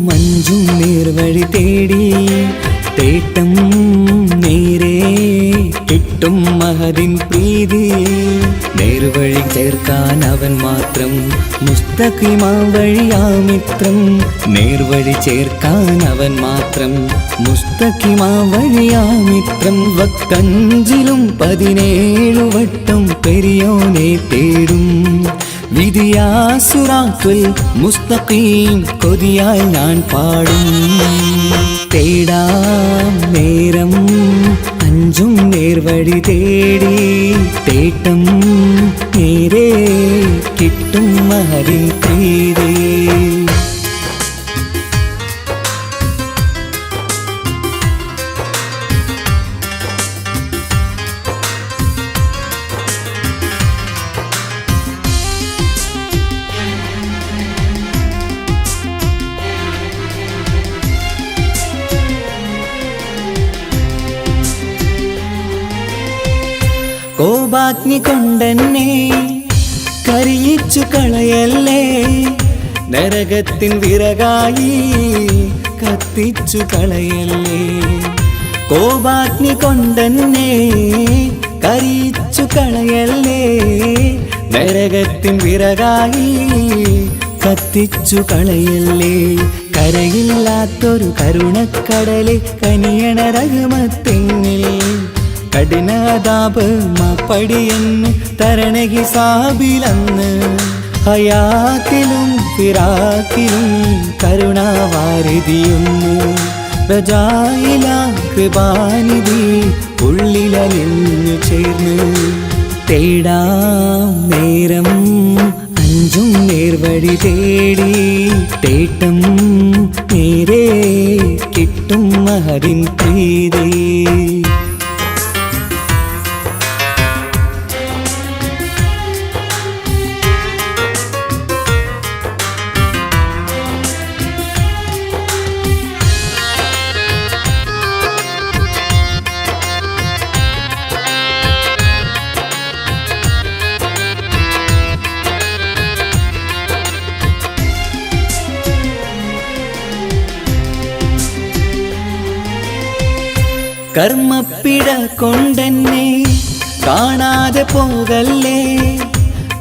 മഞ്ചും നേർവഴി തേടി. തേട്ടം നേരെ കിട്ടും മഹദിൻ പ്രീതി. നേർവഴി ചേർക്കാൻ അവൻ മാത്രം മുസ്തഖിമാ വഴിയാ മിത്രം. നേർവഴി ചേർക്കാൻ അവൻ മാത്രം മുസ്തഖിമാ വഴിയാ മിത്രം. വക്കഞ്ചിലും 17 വട്ടം പെരിയോനെ തേടും. വിധിയാ സിറാത്തുൽ മുസ്തഖീം കൊതിയാൽ ഞാൻ പാടും. തേടാം നേരം അഞ്ചും നേർവഴി തേടി. തേട്ടം നേരെ കിട്ടും മഹദിൻ പ്രീതി. കോപാഗ്നി കൊണ്ടെന്നെ കരിയിച്ചു കളയല്ലേ. നരകത്തിൻ വിറകായി കത്തിച്ചു കളയല്ലേ. കോപാഗ്നി കൊണ്ടെന്നെ കരിയിച്ചു കളയല്ലേ. നരകത്തിൻ വിറകായി കത്തിച്ചു കളയല്ലേ. കരയില്ലാത്തൊരു കരുണക്കടലെ കനിയണ റഹ്മത്തെന്നിൽ. കഠിനതാപ് മാപ്പടിയെന്ന് തരണ ഹിസാബിലന്ന്. ഹയാത്തിലും ഫിറാക്കിലും കരുണാവാരിതിയൊന്നു. റജായില കൃപാനിധി ഉള്ളിലലിഞ്ഞു ചേർന്ന്. തേടാം നേരം അഞ്ചും നേർവഴി തേടി. തേട്ടം നേരെ കിട്ടും മഹദിൻ പ്രീതി. കർമ്മപ്പിട കൊണ്ടെന്നെ കാണാതെ പോകല്ലേ.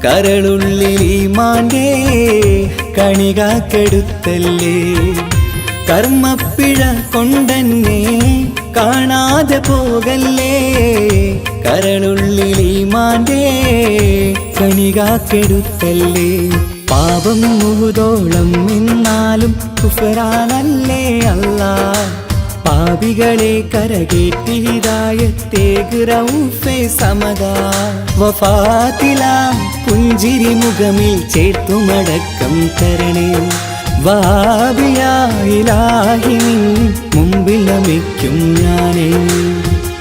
കരളുള്ളിൽ ഈമാന്റെ കണികാക്കെടുത്തല്ലേ. കർമ്മപ്പിഴ കൊണ്ടെന്നെ കാണാതെ പോകല്ലേ. കരളുള്ളിൽ ഈമാന്റെ കണികാക്കെടുത്തല്ലേ. പാപം മുഹുദോളം നിന്നാലും കുഫ്റാനല്ലേ അല്ലാഹ്. പാപികളെ കരകേറ്റി ഹിദായത്തേക് റഊഫേ സമദാ വഫാത്തിലാം പുഞ്ചിരി മുഖമിൽ ചേർത്തുമടക്കം തരണേ വഹാബിയായിലാഹി നിൻ മുമ്പിൽ നമിക്കും ഞാനേ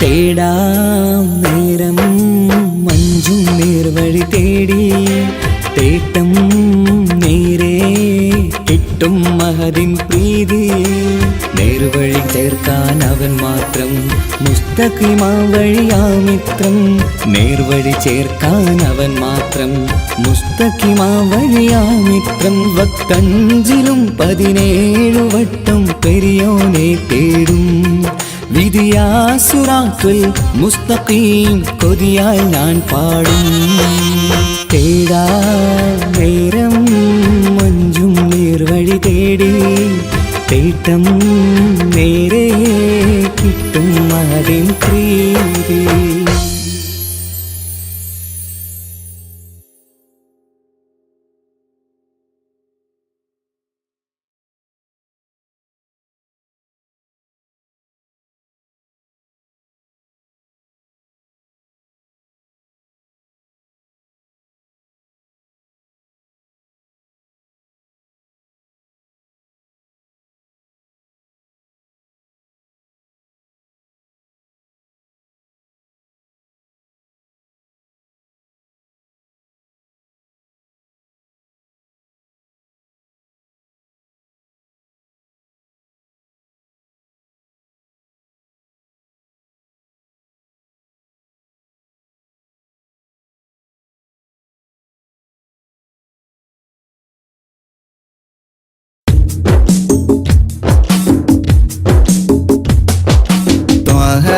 തേടാം നേരം മഞ്ചും നേർവഴി തേടി തേട്ടം നേരെ കിട്ടും മഹദിൻ പ്രീതി നേർവഴി ചേർക്കാൻ അവൻ മാത്രം മുസ്തഖിമാ വഴിയാമിത്രം നേർവഴി ചേർക്കാൻ അവൻ മാത്രം മുസ്തഖിമാ വഴിയാമിത്രം വക്കഞ്ചിലും 17 വട്ടം പെരിയോനെ തേടും വിധിയാസുറാത്തുൽ മുസ്തഖീം കൊതിയാൽ ഞാൻ പാടും തേടാ നേരം മഞ്ചും നേർവഴി തേടി തേട്ടം നേരെ കിട്ടും മഹദിൻ പ്രീതി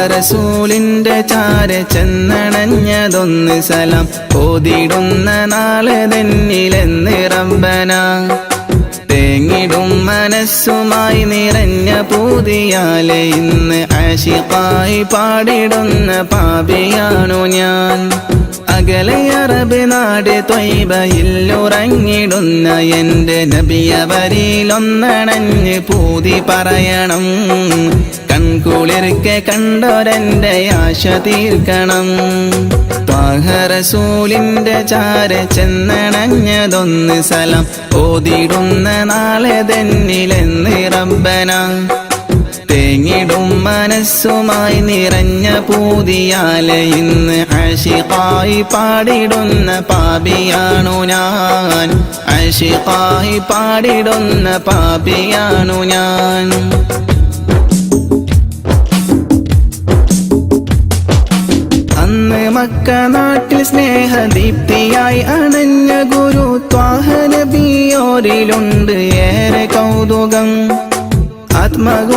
റസൂലിന്റെ ചാര ചെന്നണഞ്ഞതൊന്ന് സലാം ഓതിടുന്ന നാളെ തന്നിലെന്ന് റബ്ബന തേങ്ങിടും മനസ്സുമായി നിറഞ്ഞ പൂതിയാലെ ഇന്ന് ആശിഖായി പാടിടുന്ന പാപിയാണു ഞാൻ അകലെ അറബ് നാട് ത്വയ്ബയിൽ ഉറങ്ങിടുന്ന എൻ്റെ നബിയവരിലൊന്നണഞ്ഞ് പൂതി പറയണം കൺകുളിർക്കെ കണ്ടോരെൻ്റെ ആശ തീർക്കണം ത്വാഹ റസൂലിന്റെ ചാര ചെന്നണഞ്ഞതൊന്ന് സലാം ഓതിടുന്ന നാളെ തന്നിലെന്ന് റബ്ബന തേങ്ങിടും മനസ്സുമായി നിറഞ്ഞ പൂതിയാലെ ഇന്ന് ആശിഖായി പാടിടുന്ന പാപിയാണു ഞാൻ ആശിഖായി പാടിടുന്ന പാപിയാണു ഞാൻ അന്ന് മക്ക നാട്ടിൽ സ്നേഹദീപ്തിയായി അണഞ്ഞ ഗുരു ത്വാഹ നബിയോരിലുണ്ട് ഏറെ കൗതുകം ആത്മഗുണമേറിയാരിലും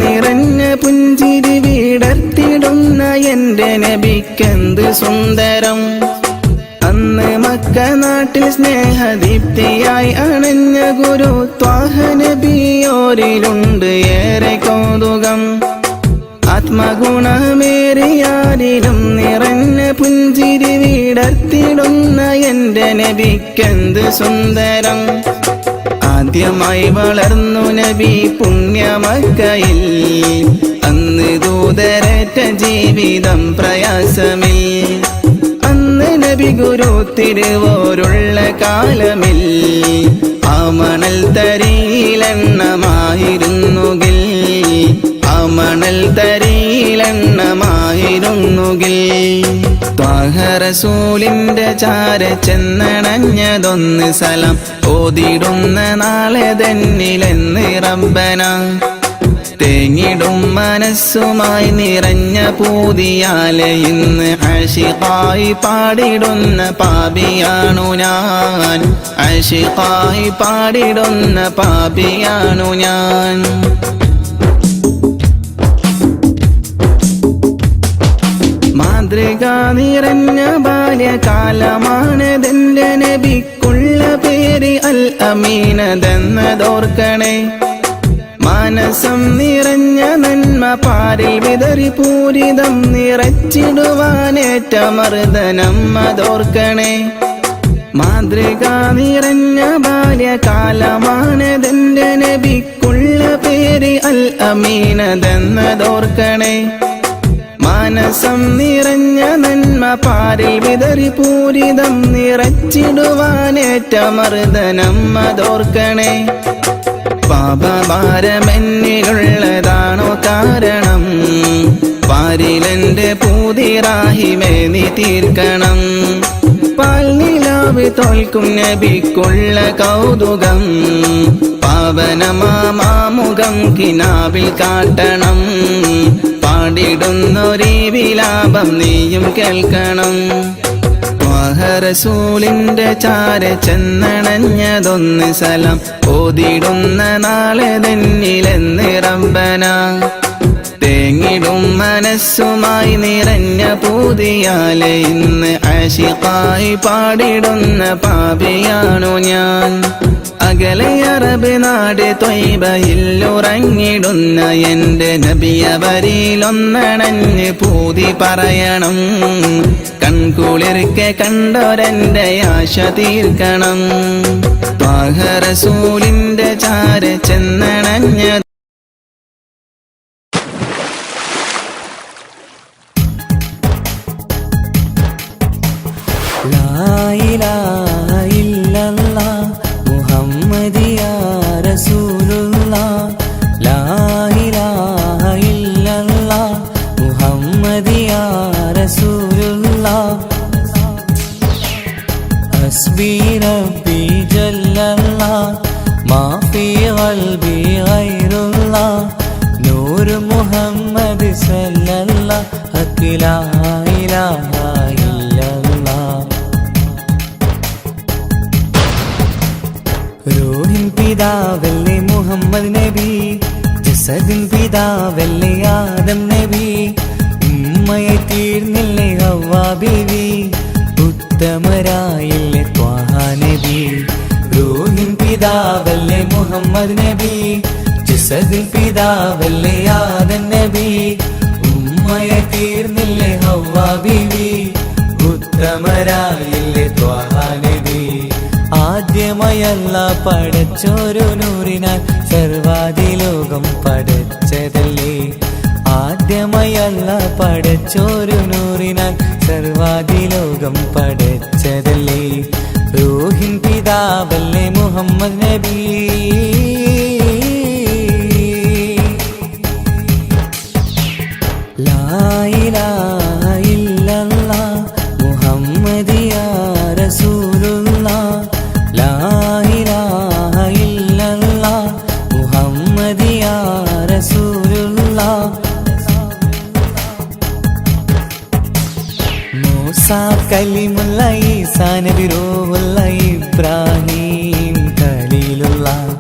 നിറഞ്ഞ പുഞ്ചിരി വിടർത്തിടുന്ന എൻ്റെ നബിക്കെന്ത് സുന്ദരം അന്ന് മക്ക നാട്ടിൽ സ്നേഹദീപ്തിയായി അണഞ്ഞ ഗുരു ത്വാഹ നബിയോരിലുണ്ട് ഏറെ കൗതുകം ആത്മഗുണമേറിയാരിലും നിറഞ്ഞ പുഞ്ചിരി വിടർത്തിടുന്ന എൻ്റെ നബിക്കെന്ത് സുന്ദരം ആദ്യമായി വളർന്നു നബി പുണ്യമക്കയിൽ അന്ന് ദൂതരറ്റ ജീവിതം പ്രയാസമിൽ അന്ന് നബി ഗുരു തിരുവോരുള്ള കാലമിൽ ആ മണൽ തരിയിലെണ്ണമായിരുന്നുകിൽ ആ മണൽ തരിയിലെണ്ണമായിരുന്നുകിൽ ത്വാഹ റസൂലിന്റെ ചാര ചെന്നണഞ്ഞതൊന്ന് സലാം ഓതിടുന്ന നാളെ തന്നിലെന്ന് റബ്ബന തേങ്ങിടും മനസ്സുമായി നിറഞ്ഞ പൂതിയാലെ ഇന്ന് ആശിഖായി പാടിടുന്ന പാപിയാണു ഞാൻ ആശിഖായി പാടിടുന്ന പാപിയാണു ഞാൻ മാതൃക നിറഞ്ഞ ബാല്യകാലമാണതെന്റെ നബിക്കുള്ള പേര് അൽ അമീനതെന്നതോർക്കണേ മാനസം നിറഞ്ഞ നന്മ പാരിൽ വിതറി പൂരിതം നിറച്ചിടുവാനേറ്റ മർദ്ദനം അതോർക്കണേ മാതൃക നിറഞ്ഞ ബാല്യകാലമാണതെന്റെ നബിക്കുള്ള പേര് പേര് അൽ അമീനതെന്നതോർക്കണേ. മാനസം നിറഞ്ഞ നന്മ പാരിൽ വിതറി പൂരിതം നിറച്ചിടുവാനേറ്റ മർദ്ദനം അതോർക്കണേ. പാപഭാരമെന്നിലുള്ളതാണോ കാരണം? പാരിലെന്റെ പൂതിറാഹിമേ നീ തീർക്കണം. പാൽനിലാവ് തോൽക്കും നബിക്കുള്ള കൗതുകം പാവനമാമുഖം കിനാവിൽ കാട്ടണം. പാടിടുന്നൊരീ വിലാപം നീയും കേൾക്കണം. റസൂലിന്റെ ചാര ചെന്നണഞ്ഞതൊന്ന് സലാം ഓതിടുന്ന നാളെ തന്നിലെന്ന് റബ്ബന. തേങ്ങിടും മനസ്സുമായി നിറഞ്ഞ പൂതിയാലെ ഇന്ന് ആശിഖായി പാടിടുന്ന പാപിയാണു ഞാൻ. അകലെ അറബ് നാട് ത്വയ്ബയിലുറങ്ങിടുന്ന എന്റെ നബിയവരിലൊന്നണഞ്ഞ് പൂതി പറയണം. കൺകുളിർക്കെ കണ്ടോരെന്റെ ആശ തീർക്കണം. റസൂലിന്റെ ചാര ചെന്നണഞ്ഞ ലാ ഇലാഹ ഇല്ലല്ലാഹ് മുഹമ്മദ് യാ റസൂലുള്ളാഹ്. ലാ ഇലാഹ ഇല്ലല്ലാഹ് മുഹമ്മദ് യാ റസൂലുള്ളാഹ്. ഹസ്ബി റബ്ബി ജല്ലല്ലാഹ് മാ ഫീ ഖൽബി ഗൈറുല്ലാഹ്. നൂർ മുഹമ്മദ് സല്ലല്ലാഹ് ഹഖ് ലാ ഇലാഹ ഇല്ലല്ലാഹ്. റൂഹിൻ പിതാവല്ലേ മുഹമ്മദ് നബി, ജസദിൻ പിതാവല്ലേ ആദം നബി, ഉമ്മയെ തീർന്നില്ലേ ഹവ്വാ ബീവി, ഉത്തമരായില്ലേ ത്വാഹ നബി. റൂഹിൻ പിതാവല്ലേ മുഹമ്മദ് നബി, ജസദിൻ പിതാവല്ലേ ആദം നബി, ഉമ്മയെ തീർന്നില്ലേ ഹവ്വാ ബീവി, ഉത്തമരായില്ലേ ത്വാഹ നബി. ആദ്യമയല്ല പടച്ചോരു നൂറിനാൽ സർവാദിലോകം പടച്ചതല്ലേ. ആദ്യമയല്ല പടച്ചോരു നൂറിനാൽ സർവാദിലോകം പടച്ചതല്ലേ. റൂഹിൻ പിതാവല്ലേ മുഹമ്മദ് നബി. ലാ ഇലാഹ ഇല്ലല്ലാഹ് മുഹമ്മദ് യാ റസൂലുള്ളാഹ്. ലാ ഇലാഹ ഇല്ലല്ലാഹ് മുഹമ്മദ് യാ റസൂലുള്ളാഹ്. മൂസാ കലിമുള്ള ഈസാ നബി റൂഹുള്ള ഇബ്രാഹിം ഖലീലുള്ളാഹ്.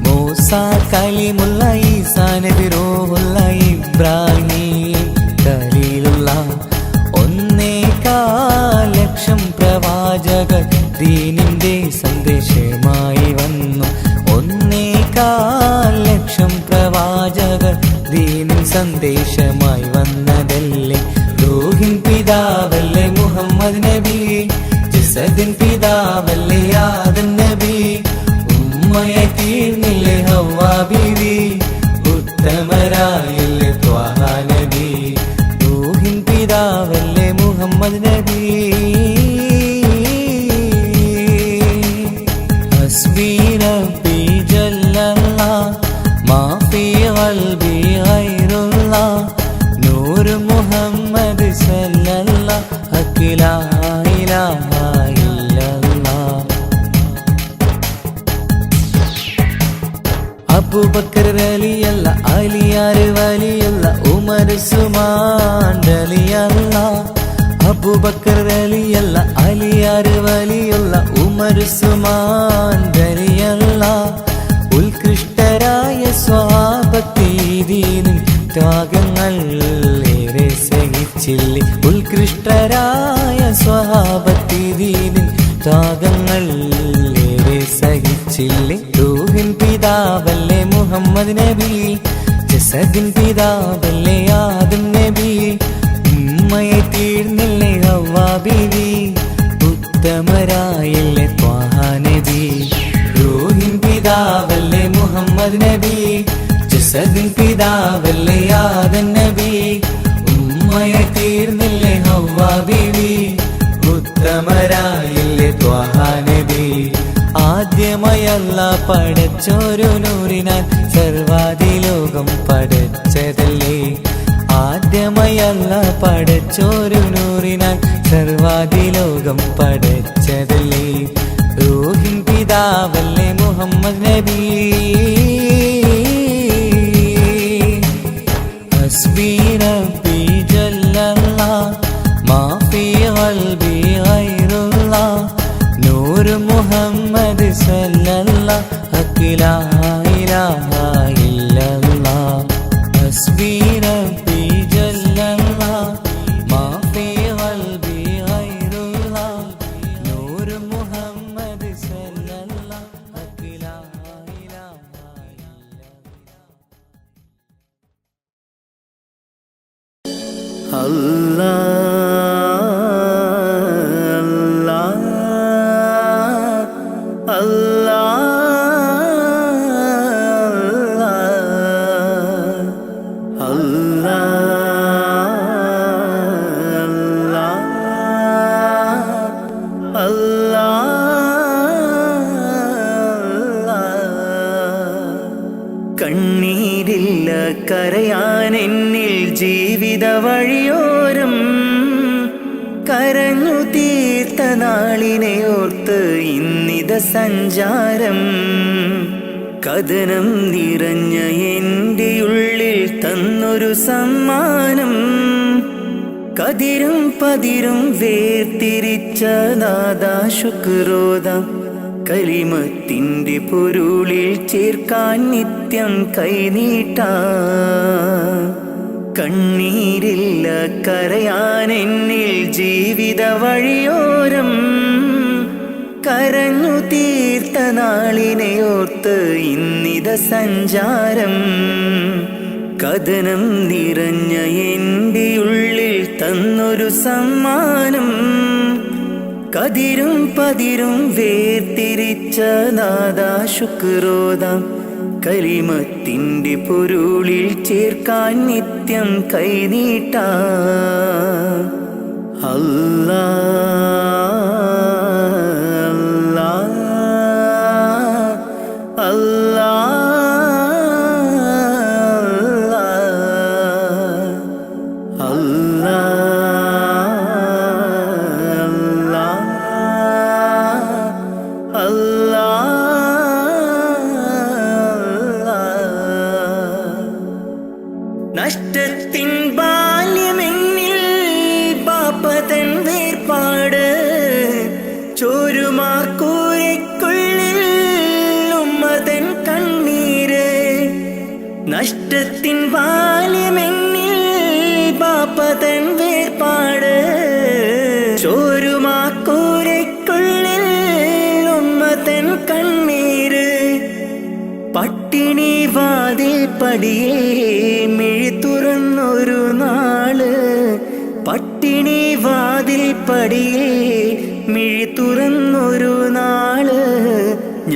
മൂസാ കലിമുള്ള ഈസാ നബി റൂഹുള്ള ഇബ്രാഹിം ഖലീലുള്ളാഹ്. 1.25 ലക്ഷം പ്രവാചകർ ദീനിന്റെ സന്ദേശമായി വന്നു. 1.25 ലക്ഷം പ്രവാചകർ ദീനിൻ സന്ദേശമായി വന്നതല്ലേ. റൂഹിൻ പിതാവല്ലേ മുഹമ്മദ് നബി, ജസദിൻ പിതാവല്ലേ ആദം നബി, ഉമ്മയെ തീർന്നില്ലേ ഹവ്വാ ബീവി, ഉത്തമരായില്ലേ ത്വാഹ നബി. റൂഹിൻ പിതാവല്ലേ മുഹമ്മദ് നബി. ഹസ്ബി റബ്ബി ജല്ലല്ലാഹ് മാ ഫീ ഖൽബി ഗൈറുല്ലാഹ്. നൂർ മുഹമ്മദ് സല്ലല്ലാഹ് ഹഖ് ലാ ഇലാഹ ഇല്ലല്ലാഹ്. അബൂബക്കർ വലിയല്ല, അലിയാർ വലിയല്ല, ഉമർ ഉസ്മാൻ വലിയല്ല. അബൂബക്കർ വലിയല്ല, അലിയാർ വലിയല്ല, ഉമർ ഉസ്മാൻ വലിയല്ല. ഉത്കൃഷ്ടരായ സ്വഹാബത്തീദീനിൻ ത്യാഗങ്ങൾ ഏറെ സഹിച്ചില്ലേ. ഉത്കൃഷ്ടരായ സ്വഹാബത്തീദീനിൻ ത്യാഗങ്ങൾ ഏറെ സഹിച്ചില്ലേ. റൂഹിൻ പിതാവല്ലേ മുഹമ്മദ് നബി, ജസദിൻ പിതാവല്ലേ ആദം നബി, ഉമ്മയെ തീർന്നില്ലേ ഹവ്വാ ബീവി, ഉത്തമരായില്ലേ ത്വാഹ നബി. റൂഹിൻ പിതാവല്ലേ മുഹമ്മദ് നബി, ഹസദിൻ പിതാവല്ലേ ആദം നബി, ഉമ്മയെ തീർന്നില്ലേ ഹവ്വ ബീവി, ഉത്തമരായില്ലേ ത്വഹ നബി. ആദ്യമായി അല്ലാഹ് പടച്ചൊരു നൂറിനാൽ സർവാദിലോകം പടച്ചതല്ലേ. ആദ്യമായി അല്ലാഹ് പടച്ചൊരു നൂറിനാൽ സർവാദിലോകം പടച്ചതല്ലേ. റൂഹിൻ പിതാവല്ലേ മുഹമ്മദ് നബി. ഹസ്ബി റബ്ബി ജല്ലല്ലാഹ് മാ ഫീ ഖൽബി ഗൈറുല്ലാഹ്, നൂർ മുഹമ്മദ് സല്ലല്ലാഹ് ഹഖ് ലാ ഇലാഹ ഇല്ലല്ലാഹ്. ഹസ്ബി റബ്ബി ജല്ലല്ലാഹ് മാ ഫീ ഖൽബി ഗൈറുല്ലാഹ്, നൂർ മുഹമ്മദ് സല്ലല്ലാഹ് ഹഖ് ലാ ഇലാഹ ഇല്ലല്ലാഹ്. കണ്ണീരില്ല കരയാൻ എന്നിൽ ജീവിത വഴിയോരം, കരഞ്ഞു തീർത്ത നാളിനെ ഓർത്ത് ഇന്നിത സഞ്ചാരം. കഥനം നിറഞ്ഞ എൻ്റെ ഉള്ളിൽ തന്നൊരു സമ്മാനം, കതിരും പതിരും വേർതിരിച്ച നാദാ ശുക്രോദാം. കലിമത്തിന്റെ പൊരുളിൽ ചേർക്കാൻ നിത്യം കൈനീട്ടാ. കണ്ണീരില്ല കരയാൻ എന്നിൽ ജീവിത വഴിയോരം, കരഞ്ഞു തീർത്ത നാളിനെ ഓർത്ത് ഇന്നിത സഞ്ചാരം. കഥനം നിറഞ്ഞ എൻ്റെ ഉള്ളിൽ തന്നൊരു സമ്മാനം, കതിരും പതിരും വേർതിരിച്ച നാദാ ശുക്രോദാം. കലിമത്തിന്റെ പൊരുളിൽ ചേർക്കാൻ നിത്യം കൈനീട്ടാ. അല്ലാഹ് അല്ലാഹ് നഷ്ടത്തിൻ ബാല്യമെന്നിൽ പാപ്പതൻ വേർപാട്, ചോരുമാക്കൂരയ്ക്കുള്ളിൽ ഉമ്മതൻ കണ്ണീര്. നഷ്ടത്തിൻ ബാല്യമെന്നിൽ പാപ്പതൻ വേർപാട്, ചോരുമാക്കൂരയ്ക്കുള്ളിൽ ഉമ്മതൻ കണ്ണീര്. പട്ടിണി വാതിൽ പടിയേ മിഴി തുറന്നൊരു നാള്, പട്ടിണി വാതിൽ പടിയേ മിഴി തുറന്നൊരു നാള്.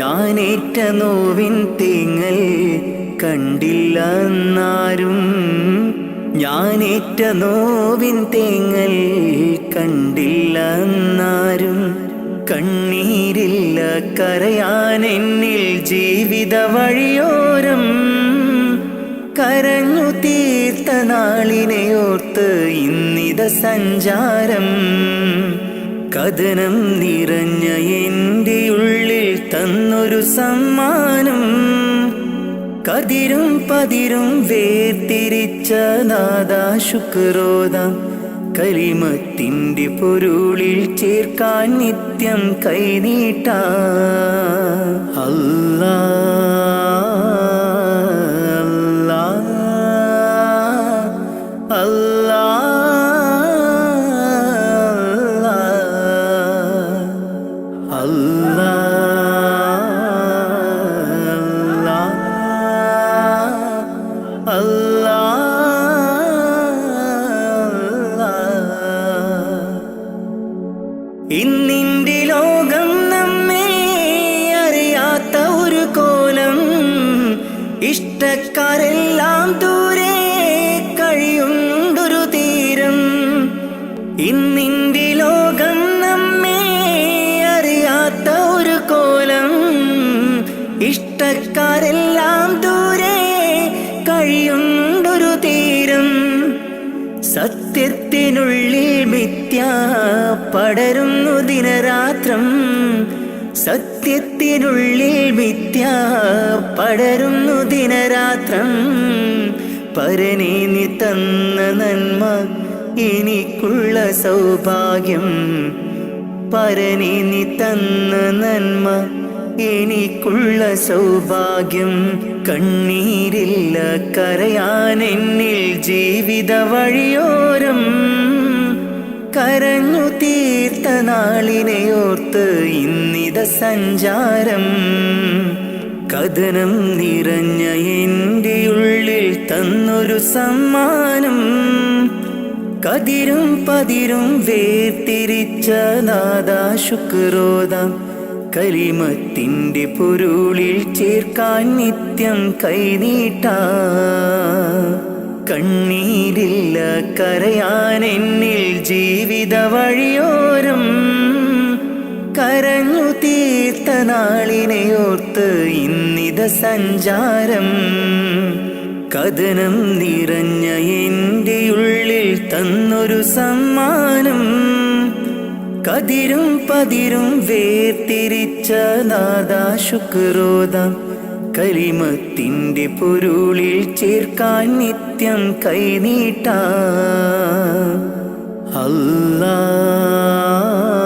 ഞാനേറ്റ നോവിൻ തേങ്ങൽ കണ്ടില്ല എന്നാരും, ഞാനേറ്റ നോവിൻ തേങ്ങൽ കണ്ടില്ല എന്നാരും. കണ്ണീരില്ല കരയാൻ എന്നിൽ ജീവിത വഴിയോരം, കരഞ്ഞു തീർത്ത നാളിനെ ഓർത്ത് ഇന്നിത സഞ്ചാരം. കഥനം നിറഞ്ഞ എൻ്റെ ഉള്ളിൽ തന്നൊരു സമ്മാനം, കതിരും പതിരും വേർതിരിച്ച നാദാ ശുക്രോദാം. കലിമത്തിന്റെ പൊരുളിൽ ചേർക്കാൻ നിത്യം കൈനീട്ടാ. അല്ലാഹ് ഇന്നിന്റെ ലോകം നമ്മെ അറിയാത്ത ഒരു ഇഷ്ടക്കാരെല്ലാം ദൂരെ കഴിയുണ്ടൊരു തീരം. ഇന്നിന്റെ ലോകം നമ്മെ അറിയാത്ത ഒരു കോലം. ഇഷ്ടക്കാരെല്ലാം ദൂരെ കഴിയുണ്ടൊരു തീരം. സത്യത്തിനുള്ളിൽ മിഥ്യ പടരുന്നു ദിനരാത്രം. സത്യത്തിനുള്ളിൽ മിഥ്യ പടരുന്നു ദിനരാത്രം. പരനേ നീ തന്ന നന്മ എനിക്കുള്ള സൗഭാഗ്യം. പരനേ നീ തന്ന നന്മ എനിക്കുള്ള സൗഭാഗ്യം. കണ്ണീരില്ല കരയാൻ എന്നിൽ ജീവിത വഴിയോരം. കരഞ്ഞു തീർത്ത നാളിനെയോർത്ത് ഇന്നിത സഞ്ചാരം. കഥനം നിറഞ്ഞ എൻ്റെ ഉള്ളിൽ തന്നൊരു സമ്മാനം. കതിരും പതിരും വേർതിരിച്ച നാദാ ശുക്രോദാം. കലിമത്തിൻ്റെ പൊരുളിൽ ചേർക്കാൻ നിത്യം കൈനീട്ടാ. കണ്ണീരില്ല കരയാൻ എന്നിൽ ജീവിത വഴിയോരം. കരഞ്ഞു തീർത്ത നാളിനെയോർത്ത് ഇന്നിത സഞ്ചാരം. കഥനം നിറഞ്ഞ എൻ്റെ ഉള്ളിൽ തന്നൊരു സമ്മാനം. കതിരും പതിരും വേർതിരിച്ച നാദാ ശുക്രോദാം. കലിമത്തിൻ്റെ പൊരുളിൽ ചേർക്കാൻ നിത്യം കൈനീട്ടാ. അല്ലാഹ്